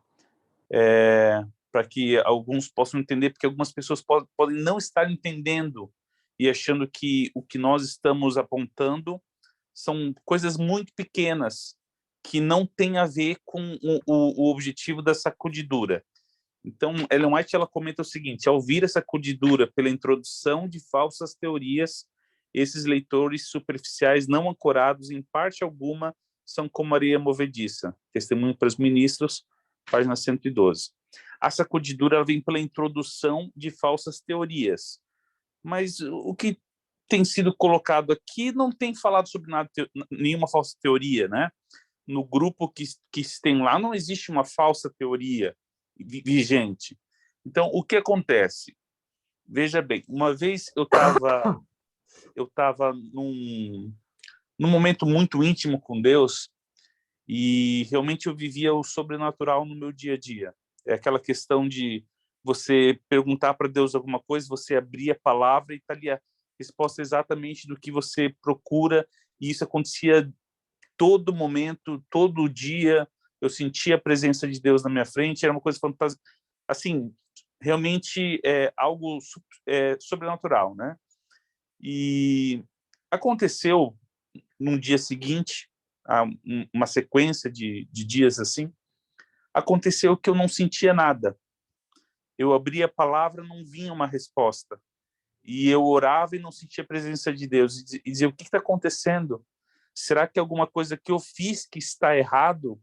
para que alguns possam entender, porque algumas pessoas podem não estar entendendo e achando que o que nós estamos apontando são coisas muito pequenas, que não tem a ver com o objetivo da sacudidura. Então, Ellen White ela comenta o seguinte: ao vir a sacudidura pela introdução de falsas teorias, esses leitores superficiais não ancorados em parte alguma são como areia movediça. Testemunho para os Ministros, página 112. A sacudidura ela vem pela introdução de falsas teorias. Mas o que tem sido colocado aqui não tem falado sobre nada, nenhuma falsa teoria, né? No grupo que tem lá não existe uma falsa teoria vigente. Então, o que acontece? Veja bem, uma vez eu estava num momento muito íntimo com Deus e realmente eu vivia o sobrenatural no meu dia a dia. É aquela questão de você perguntar para Deus alguma coisa, você abrir a palavra e está ali a resposta exatamente do que você procura, e isso acontecia todo momento, todo dia. Eu sentia a presença de Deus na minha frente, era uma coisa fantástica, assim, realmente é algo sobrenatural, né? E aconteceu no dia seguinte, uma sequência de dias assim, aconteceu que eu não sentia nada. Eu abria a palavra, não vinha uma resposta. E eu orava e não sentia a presença de Deus. E dizia, o que está acontecendo? Será que alguma coisa que eu fiz que está errado?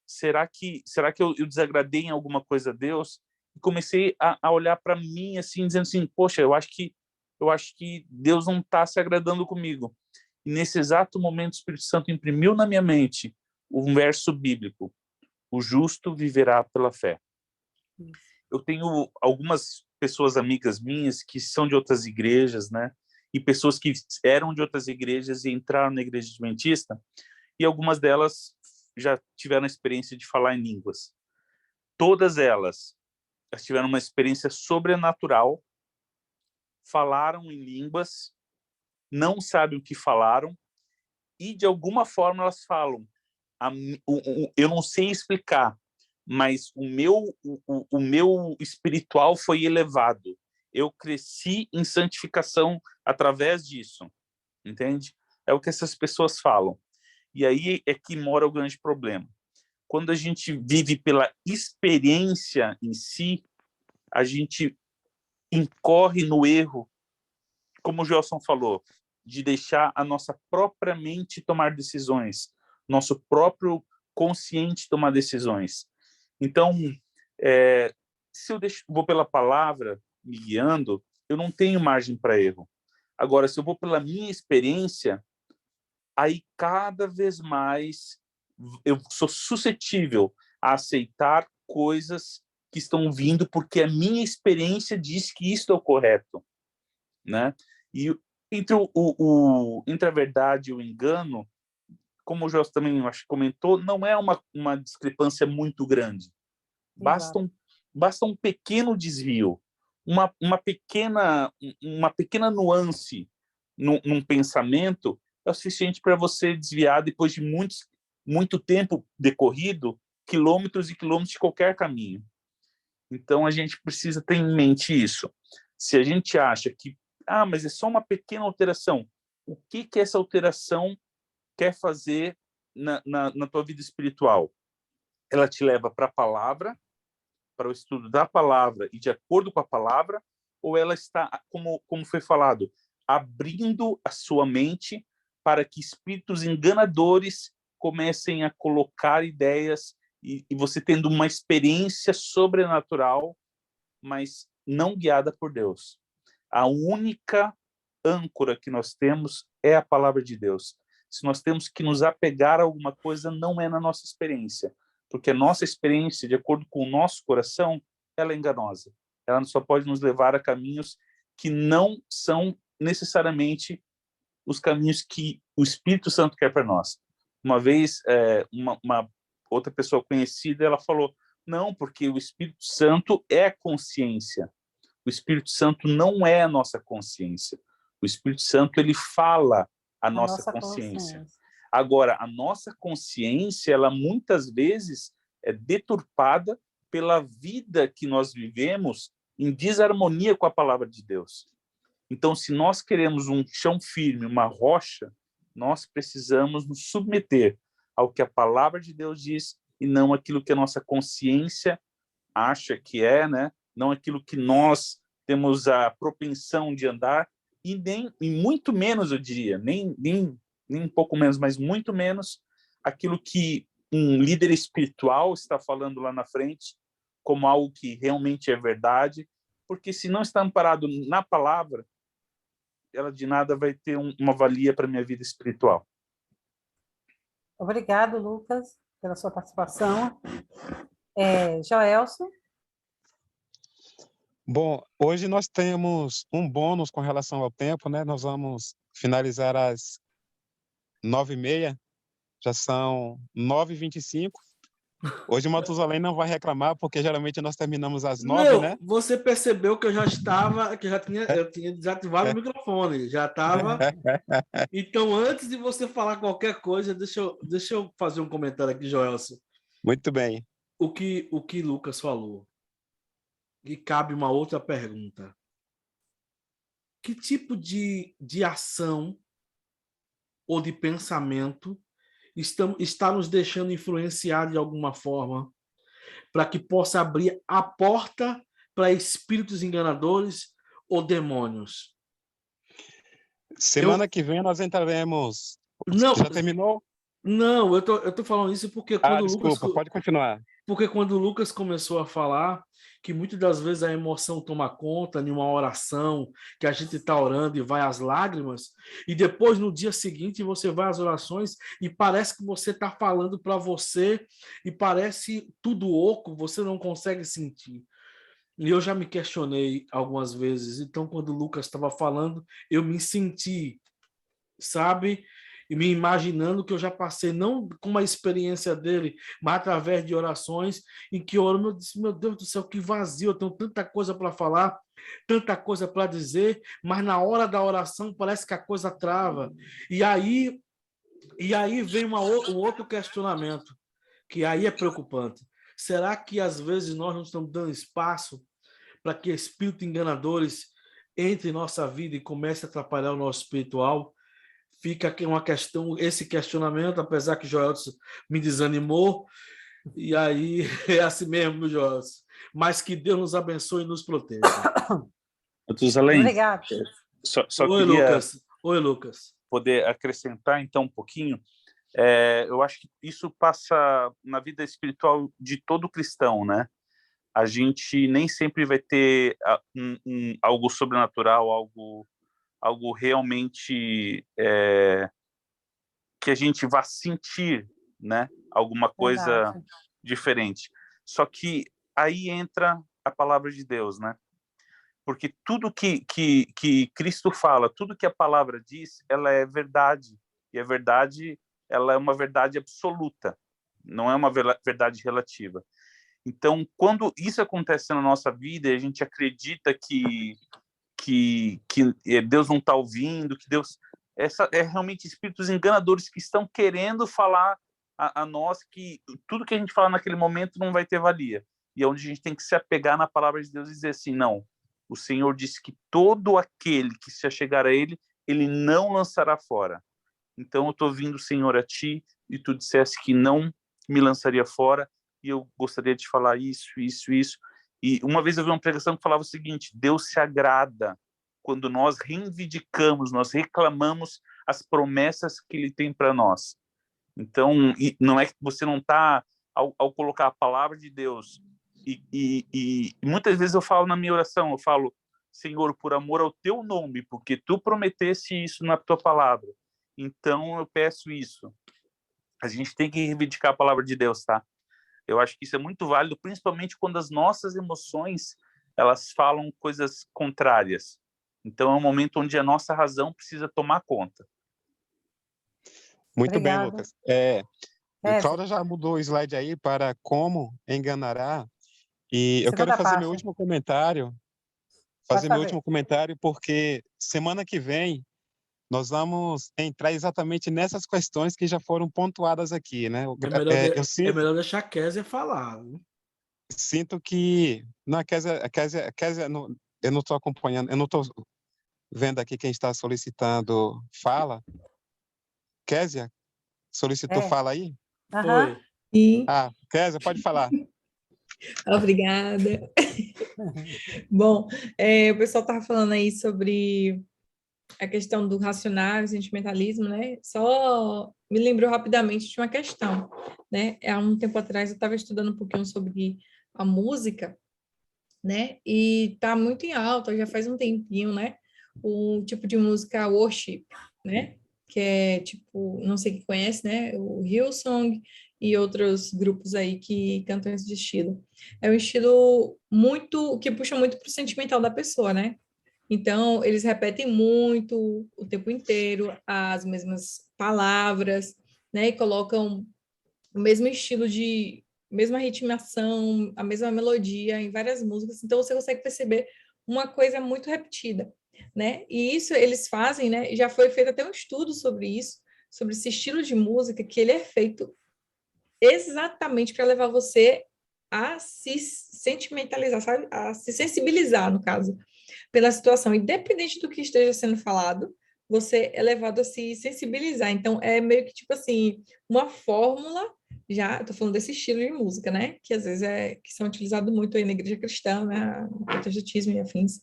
Será que eu desagradei em alguma coisa a Deus? E comecei a olhar para mim assim, dizendo assim, poxa, eu acho que Deus não está se agradando comigo. E nesse exato momento, o Espírito Santo imprimiu na minha mente um verso bíblico: o justo viverá pela fé. Eu tenho algumas pessoas amigas minhas que são de outras igrejas, né? E pessoas que eram de outras igrejas e entraram na igreja adventista, e algumas delas já tiveram a experiência de falar em línguas. Todas elas tiveram uma experiência sobrenatural, falaram em línguas, não sabem o que falaram, e de alguma forma elas falam, eu não sei explicar, mas o meu espiritual foi elevado. Eu cresci em santificação através disso, entende? É o que essas pessoas falam. E aí é que mora o grande problema. Quando a gente vive pela experiência em si, a gente incorre no erro, como o Gelson falou, de deixar a nossa própria mente tomar decisões, nosso próprio consciente tomar decisões. Então, se eu vou pela palavra me guiando, eu não tenho margem para erro. Agora, se eu vou pela minha experiência, aí cada vez mais eu sou suscetível a aceitar coisas que estão vindo porque a minha experiência diz que isso é o correto, né? E entre a verdade e o engano, como o Jorge também acho que comentou, não é uma discrepância muito grande. Basta um pequeno desvio, uma pequena nuance num pensamento é o suficiente para você desviar depois de muito tempo decorrido, quilômetros e quilômetros de qualquer caminho. Então, a gente precisa ter em mente isso. Se a gente acha que, mas é só uma pequena alteração, o que essa alteração quer fazer na tua vida espiritual? Ela te leva para a palavra, para o estudo da palavra e de acordo com a palavra, ou ela está, como foi falado, abrindo a sua mente para que espíritos enganadores comecem a colocar ideias e você tendo uma experiência sobrenatural, mas não guiada por Deus. A única âncora que nós temos é a palavra de Deus. Se nós temos que nos apegar a alguma coisa, não é na nossa experiência, porque a nossa experiência, de acordo com o nosso coração, ela é enganosa. Ela só pode nos levar a caminhos que não são necessariamente os caminhos que o Espírito Santo quer para nós. Uma vez, uma outra pessoa conhecida, ela falou, não, porque o Espírito Santo é a consciência. O Espírito Santo não é a nossa consciência. O Espírito Santo, ele fala a nossa consciência. Agora, a nossa consciência, ela muitas vezes é deturpada pela vida que nós vivemos em desarmonia com a palavra de Deus. Então, se nós queremos um chão firme, uma rocha, nós precisamos nos submeter ao que a palavra de Deus diz e não aquilo que a nossa consciência acha que é, né? Não aquilo que nós temos a propensão de andar e muito menos, eu diria, nem um pouco menos, mas muito menos aquilo que um líder espiritual está falando lá na frente como algo que realmente é verdade, porque se não está amparado na palavra, ela de nada vai ter uma valia para a minha vida espiritual. Obrigado, Lucas, pela sua participação. Joelson? Bom, hoje nós temos um bônus com relação ao tempo, né? Nós vamos finalizar às 9h30, já são 9h25. Hoje o Matusalém não vai reclamar, porque geralmente nós terminamos às 9h, né? Você percebeu que eu tinha desativado o microfone, já estava. Então, antes de você falar qualquer coisa, deixa eu fazer um comentário aqui, Joelson. Muito bem. O que Lucas falou. E cabe uma outra pergunta. Que tipo de ação ou de pensamento está nos deixando influenciar de alguma forma para que possa abrir a porta para espíritos enganadores ou demônios? Semana que vem nós entraremos... Não, já terminou? Não, eu tô falando isso porque desculpa, pode continuar. Porque quando o Lucas começou a falar que muitas das vezes a emoção toma conta em uma oração, que a gente está orando e vai às lágrimas, e depois no dia seguinte você vai às orações e parece que você está falando para você e parece tudo oco, você não consegue sentir. E eu já me questionei algumas vezes, então quando o Lucas estava falando, eu me senti, sabe? E me imaginando que eu já passei, não com uma experiência dele, mas através de orações, em que eu oro, meu Deus do céu, que vazio, eu tenho tanta coisa para falar, tanta coisa para dizer, mas na hora da oração parece que a coisa trava. E aí vem um outro questionamento, que aí é preocupante. Será que às vezes nós não estamos dando espaço para que espíritos enganadores entrem em nossa vida e comecem a atrapalhar o nosso espiritual? Fica aqui uma questão, esse questionamento, apesar que Joelson me desanimou, e aí é assim mesmo, Joelson. Mas que Deus nos abençoe e nos proteja. Matusalém, Obrigado. Só Oi, queria Lucas. poder acrescentar então um pouquinho. Eu acho que isso passa na vida espiritual de todo cristão, né? A gente nem sempre vai ter algo sobrenatural, algo realmente que a gente vá sentir, né? Alguma coisa diferente. Só que aí entra a palavra de Deus, né? Porque tudo que Cristo fala, tudo que a palavra diz, ela é verdade. E a verdade, ela é uma verdade absoluta, não é uma verdade relativa. Então, quando isso acontece na nossa vida e a gente acredita que Deus não está ouvindo, que Deus... é realmente espíritos enganadores que estão querendo falar a nós que tudo que a gente fala naquele momento não vai ter valia. E é onde a gente tem que se apegar na palavra de Deus e dizer assim, não, o Senhor disse que todo aquele que se achegar a Ele, Ele não lançará fora. Então eu estou vindo, Senhor, a Ti, e Tu disseste que não me lançaria fora, e eu gostaria de falar isso. E uma vez eu vi uma pregação que falava o seguinte, Deus se agrada quando nós reivindicamos, nós reclamamos as promessas que Ele tem para nós. Então, não é que você não está, ao colocar a palavra de Deus, e muitas vezes eu falo na minha oração, eu falo, Senhor, por amor ao Teu nome, porque Tu prometeste isso na Tua palavra, então eu peço isso. A gente tem que reivindicar a palavra de Deus, tá? Eu acho que isso é muito válido, principalmente quando as nossas emoções, elas falam coisas contrárias. Então, é um momento onde a nossa razão precisa tomar conta. Muito Obrigada. bem, Lucas. Cláudia já mudou o slide aí para como enganará. E eu quero fazer meu último comentário. Porque semana que vem nós vamos entrar exatamente nessas questões que já foram pontuadas aqui, né? É melhor deixar a Kézia falar. Viu? Sinto que... Não, a Kézia, eu não estou acompanhando, eu não estou vendo aqui quem está solicitando fala. Kézia, solicitou fala aí? Aham. Oi. E Kézia, pode falar. obrigada. Bom, o pessoal estava falando aí sobre a questão do racionário, sentimentalismo, né? Só me lembrou rapidamente de uma questão, né? Há um tempo atrás eu estava estudando um pouquinho sobre a música, né? E tá muito em alta, já faz um tempinho, né? O tipo de música worship, né? Que é tipo, não sei quem conhece, né? O Hillsong e outros grupos aí que cantam esse estilo. É um estilo muito, que puxa muito pro sentimental da pessoa, né? Então, eles repetem muito o tempo inteiro as mesmas palavras, né? E colocam o mesmo estilo de, mesma ritmação, a mesma melodia em várias músicas. Então, você consegue perceber uma coisa muito repetida, né? E isso eles fazem, né? Já foi feito até um estudo sobre isso, sobre esse estilo de música, que ele é feito exatamente para levar você a se sentimentalizar, sabe? A se sensibilizar, no caso pela situação, independente do que esteja sendo falado, você é levado a se sensibilizar. Então, é meio que tipo assim, uma fórmula, já, estou falando desse estilo de música, né? Que às vezes que são utilizados muito aí na igreja cristã, né? No protestantismo e afins.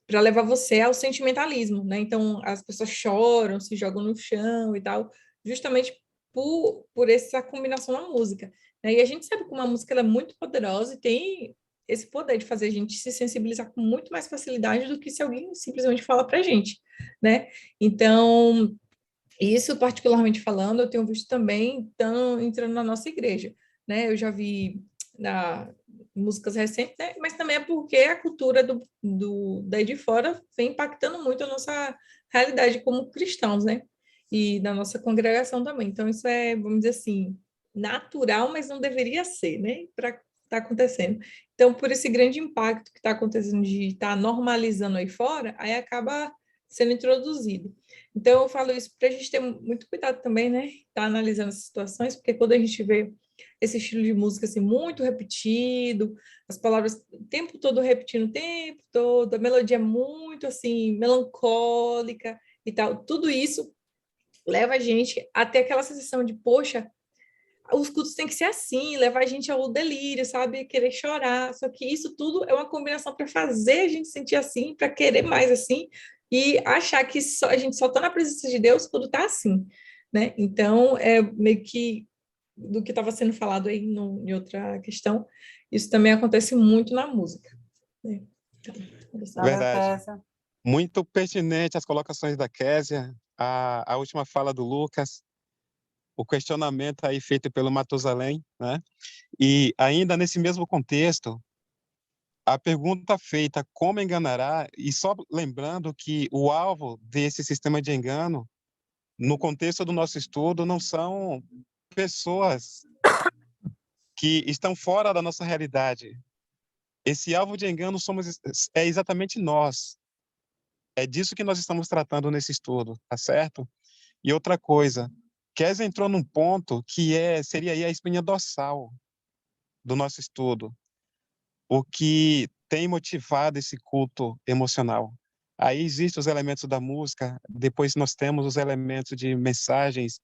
Para levar você ao sentimentalismo, né? Então, as pessoas choram, se jogam no chão e tal, justamente por essa combinação na música, né? E a gente sabe que uma música ela é muito poderosa e tem esse poder de fazer a gente se sensibilizar com muito mais facilidade do que se alguém simplesmente fala para a gente, né? Então, isso particularmente falando, eu tenho visto também entrando na nossa igreja, né? Eu já vi na músicas recentes, né? Mas também é porque a cultura daí de fora vem impactando muito a nossa realidade como cristãos, né? E da nossa congregação também. Então, isso é, vamos dizer assim, natural, mas não deveria ser, né? Para estar acontecendo. Então, por esse grande impacto que está acontecendo de estar normalizando aí fora, aí acaba sendo introduzido. Então, eu falo isso para a gente ter muito cuidado também, né? Tá analisando essas situações, porque quando a gente vê esse estilo de música assim muito repetido, as palavras o tempo todo repetindo o tempo todo, a melodia é muito assim melancólica e tal, tudo isso leva a gente a ter aquela sensação de, poxa, os cultos têm que ser assim, levar a gente ao delírio, sabe? Querer chorar. Só que isso tudo é uma combinação para fazer a gente sentir assim, para querer mais assim, e achar que a gente só está na presença de Deus quando está assim, né? Então, é meio que do que estava sendo falado aí em outra questão, isso também acontece muito na música, né? Então, Valeu, Verdade. Kézia. Muito pertinente as colocações da Kézia, a última fala do Lucas, o questionamento aí feito pelo Matusalém, né? E ainda nesse mesmo contexto, a pergunta feita, como enganará? E só lembrando que o alvo desse sistema de engano, no contexto do nosso estudo, não são pessoas que estão fora da nossa realidade. Esse alvo de engano é exatamente nós. É disso que nós estamos tratando nesse estudo, tá certo? E outra coisa, Kézia entrou num ponto que seria aí a espinha dorsal do nosso estudo, o que tem motivado esse culto emocional. Aí existem os elementos da música, depois nós temos os elementos de mensagens,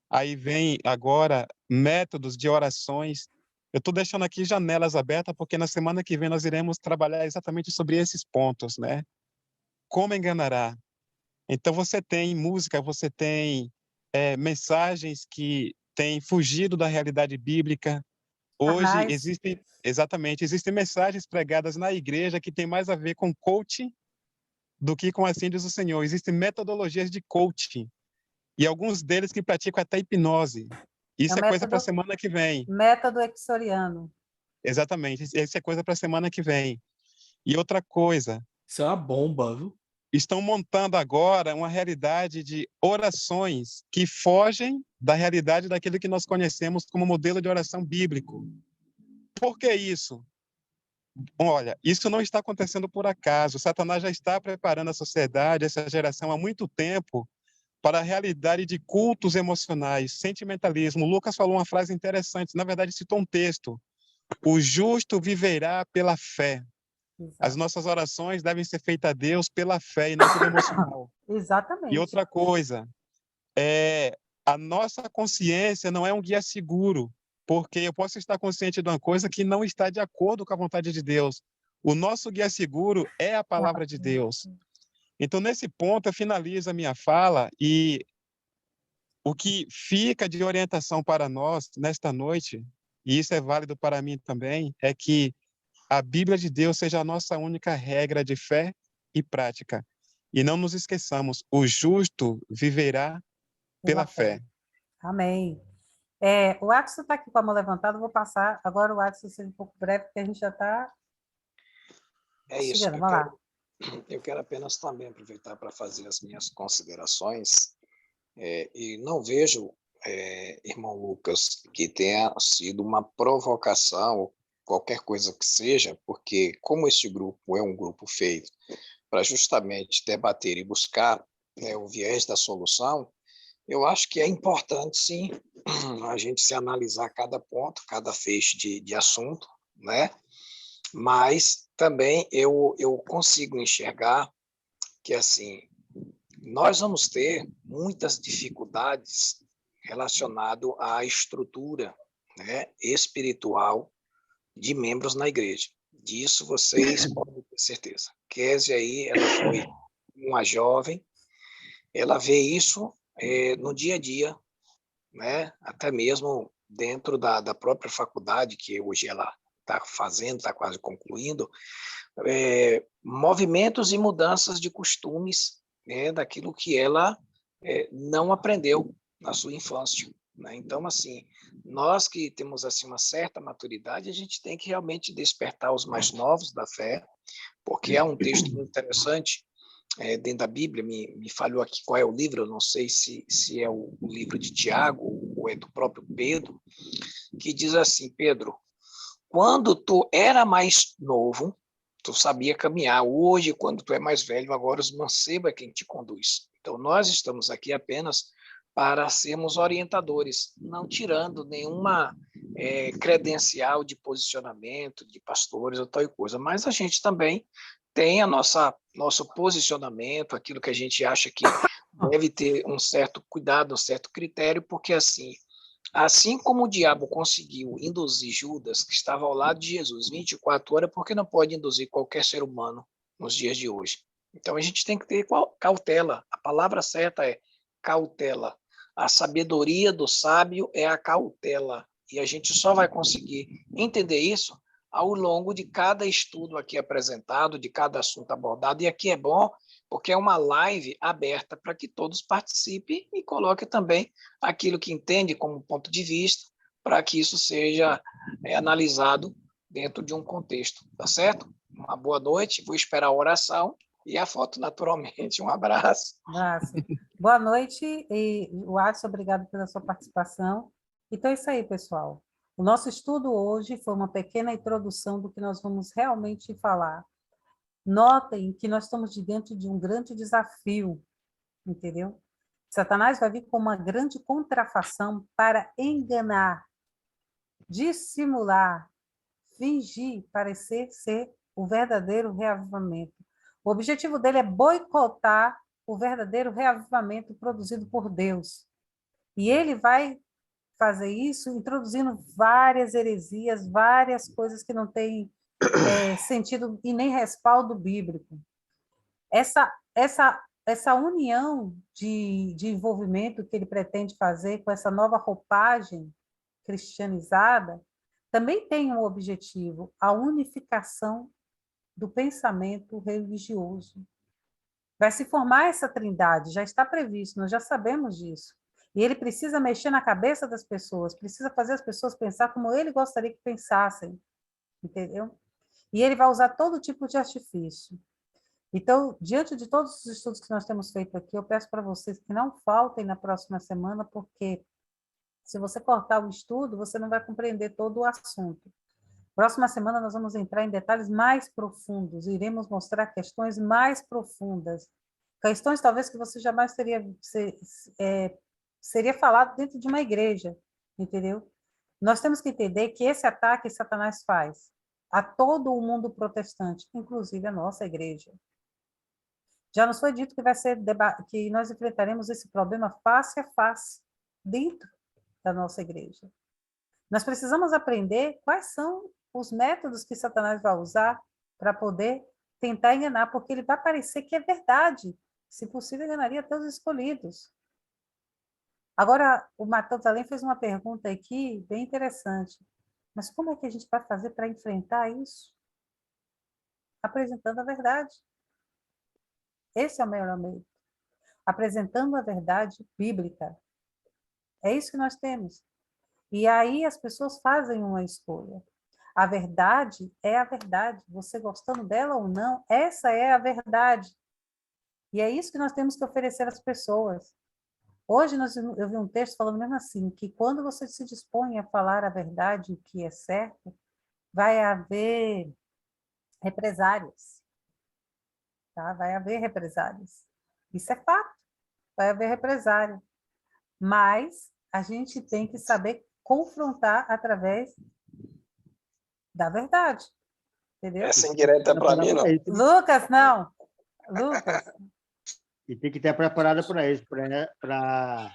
aí vem agora métodos de orações. Eu estou deixando aqui janelas abertas, porque na semana que vem nós iremos trabalhar exatamente sobre esses pontos, né? Como enganará? Então você tem música, você tem mensagens que têm fugido da realidade bíblica. Hoje Carnais. existem mensagens pregadas na igreja que tem mais a ver com coaching do que com assim diz o Senhor. Existem metodologias de coaching e alguns deles que praticam até hipnose. É o Isso é coisa para a método, semana que vem. método exoriano. Exatamente, isso é coisa para a semana que vem. E outra coisa, Isso é uma bomba, viu? estão montando agora uma realidade de orações que fogem da realidade daquilo que nós conhecemos como modelo de oração bíblico. Por que isso? Olha, isso não está acontecendo por acaso. Satanás já está preparando a sociedade, essa geração, há muito tempo, para a realidade de cultos emocionais, sentimentalismo. O Lucas falou uma frase interessante, na verdade, citou um texto: o justo viverá pela fé. As Exato. nossas orações devem ser feitas a Deus pela fé e não pelo emocional. E Exatamente. outra coisa, A nossa consciência não é um guia seguro, porque eu posso estar consciente de uma coisa que não está de acordo com a vontade de Deus. O nosso guia seguro é a palavra de Deus. Então, nesse ponto, eu finalizo a minha fala e o que fica de orientação para nós nesta noite, e isso é válido para mim também, é que a Bíblia de Deus seja a nossa única regra de fé e prática. E não nos esqueçamos, o justo viverá pela fé. Amém. O Adson está aqui com a mão levantada, eu vou passar agora o Adson ser um pouco breve, porque a gente já está isso. chegando. Vamos lá. Eu quero apenas também aproveitar para fazer as minhas considerações, e não vejo, irmão Lucas, que tenha sido uma provocação, qualquer coisa que seja, porque como este grupo é um grupo feito para justamente debater e buscar, o viés da solução, eu acho que é importante, sim, a gente se analisar cada ponto, cada feixe de assunto, né? Mas também eu consigo enxergar que, assim, nós vamos ter muitas dificuldades relacionado à estrutura, né, espiritual de membros na igreja. Disso vocês podem ter certeza. Kézia aí, ela foi uma jovem, ela vê isso no dia a dia, né, até mesmo dentro da própria faculdade, que hoje ela está fazendo, está quase concluindo, movimentos e mudanças de costumes, né, daquilo que ela não aprendeu na sua infância, né? Então, assim, nós que temos assim uma certa maturidade, a gente tem que realmente despertar os mais novos da fé, porque há um texto muito interessante dentro da Bíblia, me falhou aqui qual é o livro, eu não sei se é o livro de Tiago ou é do próprio Pedro, que diz assim: Pedro, quando tu era mais novo, tu sabia caminhar. Hoje, quando tu é mais velho, agora os mancebos é quem te conduz. Então, nós estamos aqui apenas para sermos orientadores, não tirando nenhuma credencial de posicionamento de pastores ou tal coisa, mas a gente também tem nosso posicionamento, aquilo que a gente acha que deve ter um certo cuidado, um certo critério, porque assim como o diabo conseguiu induzir Judas, que estava ao lado de Jesus 24 horas, por que não pode induzir qualquer ser humano nos dias de hoje? Então, a gente tem que ter cautela. A palavra certa é cautela. A sabedoria do sábio é a cautela. E a gente só vai conseguir entender isso ao longo de cada estudo aqui apresentado, de cada assunto abordado. E aqui é bom porque é uma live aberta para que todos participem e coloquem também aquilo que entende como ponto de vista, para que isso seja analisado dentro de um contexto, tá certo? Uma boa noite, vou esperar a oração e a foto naturalmente. Um abraço. Boa noite, e Watson, obrigado pela sua participação. Então é isso aí, pessoal. O nosso estudo hoje foi uma pequena introdução do que nós vamos realmente falar. Notem que nós estamos dentro de um grande desafio, entendeu? Satanás vai vir com uma grande contrafação para enganar, dissimular, fingir, parecer ser o verdadeiro reavivamento. O objetivo dele é boicotar o verdadeiro reavivamento produzido por Deus. E ele vai fazer isso introduzindo várias heresias, várias coisas que não têm sentido e nem respaldo bíblico. Essa união de envolvimento que ele pretende fazer com essa nova roupagem cristianizada também tem um objetivo, a unificação do pensamento religioso. Vai se formar essa trindade, já está previsto, nós já sabemos disso. E ele precisa mexer na cabeça das pessoas, precisa fazer as pessoas pensar como ele gostaria que pensassem, entendeu? E ele vai usar todo tipo de artifício. Então, diante de todos os estudos que nós temos feito aqui, eu peço para vocês que não faltem na próxima semana, porque se você cortar o estudo, você não vai compreender todo o assunto. Próxima semana nós vamos entrar em detalhes mais profundos, iremos mostrar questões mais profundas, questões talvez que você jamais seria falado dentro de uma igreja, entendeu? Nós temos que entender que esse ataque Satanás faz a todo o mundo protestante, inclusive a nossa igreja. Já nos foi dito que que nós enfrentaremos esse problema face a face, dentro da nossa igreja. Nós precisamos aprender quais são os métodos que Satanás vai usar para poder tentar enganar, porque ele vai parecer que é verdade. Se possível, enganaria até os escolhidos. Agora, o Matheus Além fez uma pergunta aqui bem interessante. Mas como é que a gente vai fazer para enfrentar isso? Apresentando a verdade. Esse é o melhor meio. Apresentando a verdade bíblica. É isso que nós temos. E aí as pessoas fazem uma escolha. A verdade é a verdade. Você gostando dela ou não, essa é a verdade. E é isso que nós temos que oferecer às pessoas. Hoje eu vi um texto falando mesmo assim, que quando você se dispõe a falar a verdade, o que é certo, vai haver represálias. Tá? Vai haver represálias. Isso é fato. Vai haver represália. Mas a gente tem que saber confrontar através da verdade. Entendeu? Essa indireta para mim, não. Lucas, não. Lucas. E tem que estar preparado para isso, para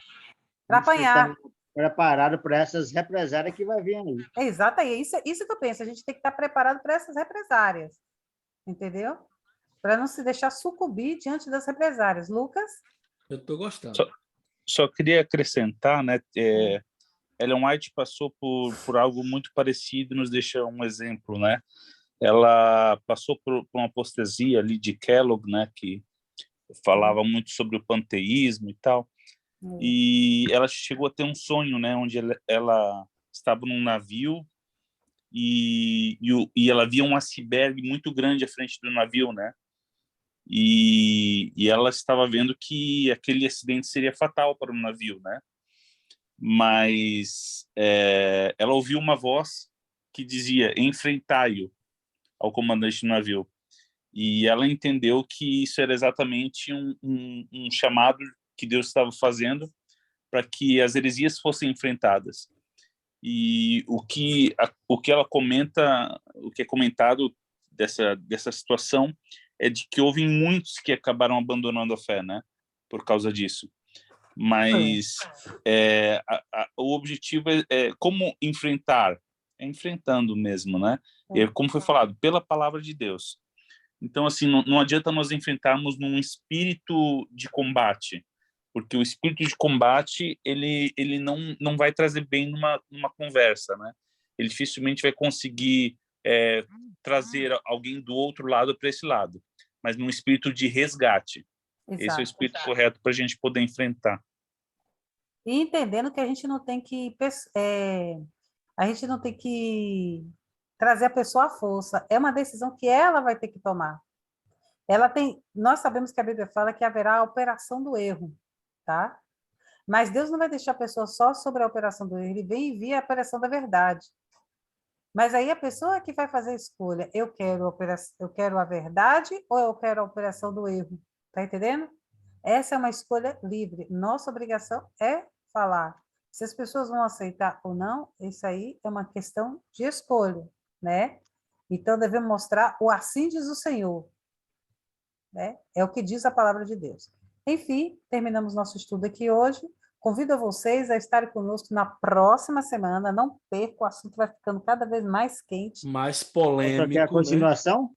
apanhar. Preparado para essas represárias que vai vir aí. É exato, é isso que eu penso. A gente tem que estar preparado para essas represárias. Entendeu? Para não se deixar sucumbir diante das represárias. Lucas? Eu estou gostando. Só queria acrescentar, né? Ellen White passou por algo muito parecido, nos deixa um exemplo, né? Ela passou por uma apostasia ali de Kellogg, né? Que falava muito sobre o panteísmo e tal. E ela chegou a ter um sonho, né? Onde ela estava num navio e ela via um iceberg muito grande à frente do navio, né? E ela estava vendo que aquele acidente seria fatal para o navio, né? Mas ela ouviu uma voz que dizia: enfrentai-o, ao comandante do navio. E ela entendeu que isso era exatamente um chamado que Deus estava fazendo para que as heresias fossem enfrentadas. E o que ela comenta, o que é comentado dessa situação é de que houve muitos que acabaram abandonando a fé, né, por causa disso. Mas o objetivo é como enfrentar, enfrentando mesmo, né? Como foi falado, pela palavra de Deus. Então, assim, não adianta nós enfrentarmos num espírito de combate, porque o espírito de combate, ele não vai trazer bem numa conversa, né? Ele dificilmente vai conseguir trazer alguém do outro lado para esse lado, mas num espírito de resgate. Exato. Esse é o espírito correto para a gente poder enfrentar. E entendendo que a gente não tem que trazer a pessoa à força. É uma decisão que ela vai ter que tomar. Nós sabemos que a Bíblia fala que haverá a operação do erro, tá? Mas Deus não vai deixar a pessoa só sobre a operação do erro, ele vem e envia a operação da verdade. Mas aí a pessoa que vai fazer a escolha, eu quero a verdade ou eu quero a operação do erro? Tá entendendo? Essa é uma escolha livre. Nossa obrigação é falar. Se as pessoas vão aceitar ou não, isso aí é uma questão de escolha, né? Então devemos mostrar o assim diz o Senhor, né? É o que diz a palavra de Deus. Enfim, terminamos nosso estudo aqui hoje. Convido vocês a estarem conosco na próxima semana. Não perca, o assunto vai ficando cada vez mais quente. Mais polêmico, né? A continuação?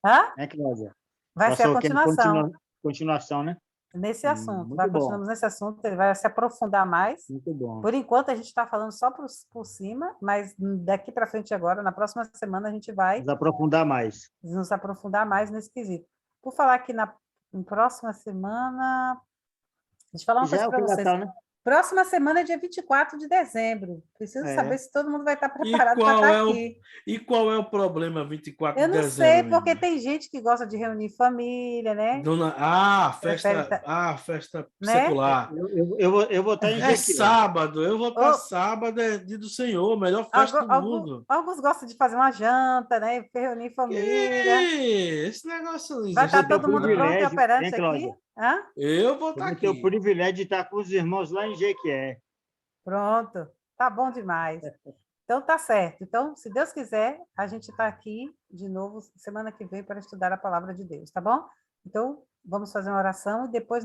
Hã? Né, Cláudia? Vai ser a continuação. Continuação, né? Nesse assunto. Muito bom. Continuamos nesse assunto, ele vai se aprofundar mais. Muito bom. Por enquanto, a gente está falando só por cima, mas daqui para frente agora, na próxima semana, a gente vai nos aprofundar mais nesse quesito. Por falar que na próxima semana... Deixa eu falar uma coisa para vocês. Né? Próxima semana é dia 24 de dezembro. Preciso saber se todo mundo vai estar preparado para estar aqui. E qual é o problema 24 de dezembro? Eu não sei, porque tem gente que gosta de reunir família, né? Festa secular. Eu vou estar em Jequié. É sábado, eu vou estar sábado, é dia do Senhor, melhor festa do mundo. Alguns gostam de fazer uma janta, né? Reunir família. Esse negócio... Vai estar todo mundo pronto e operante aqui? Hã? Eu vou estar aqui. Eu tenho o privilégio de estar com os irmãos lá em Jequié. Pronto, tá bom demais. Então tá certo. Então, se Deus quiser, a gente está aqui de novo semana que vem para estudar a palavra de Deus, tá bom? Então, vamos fazer uma oração e depois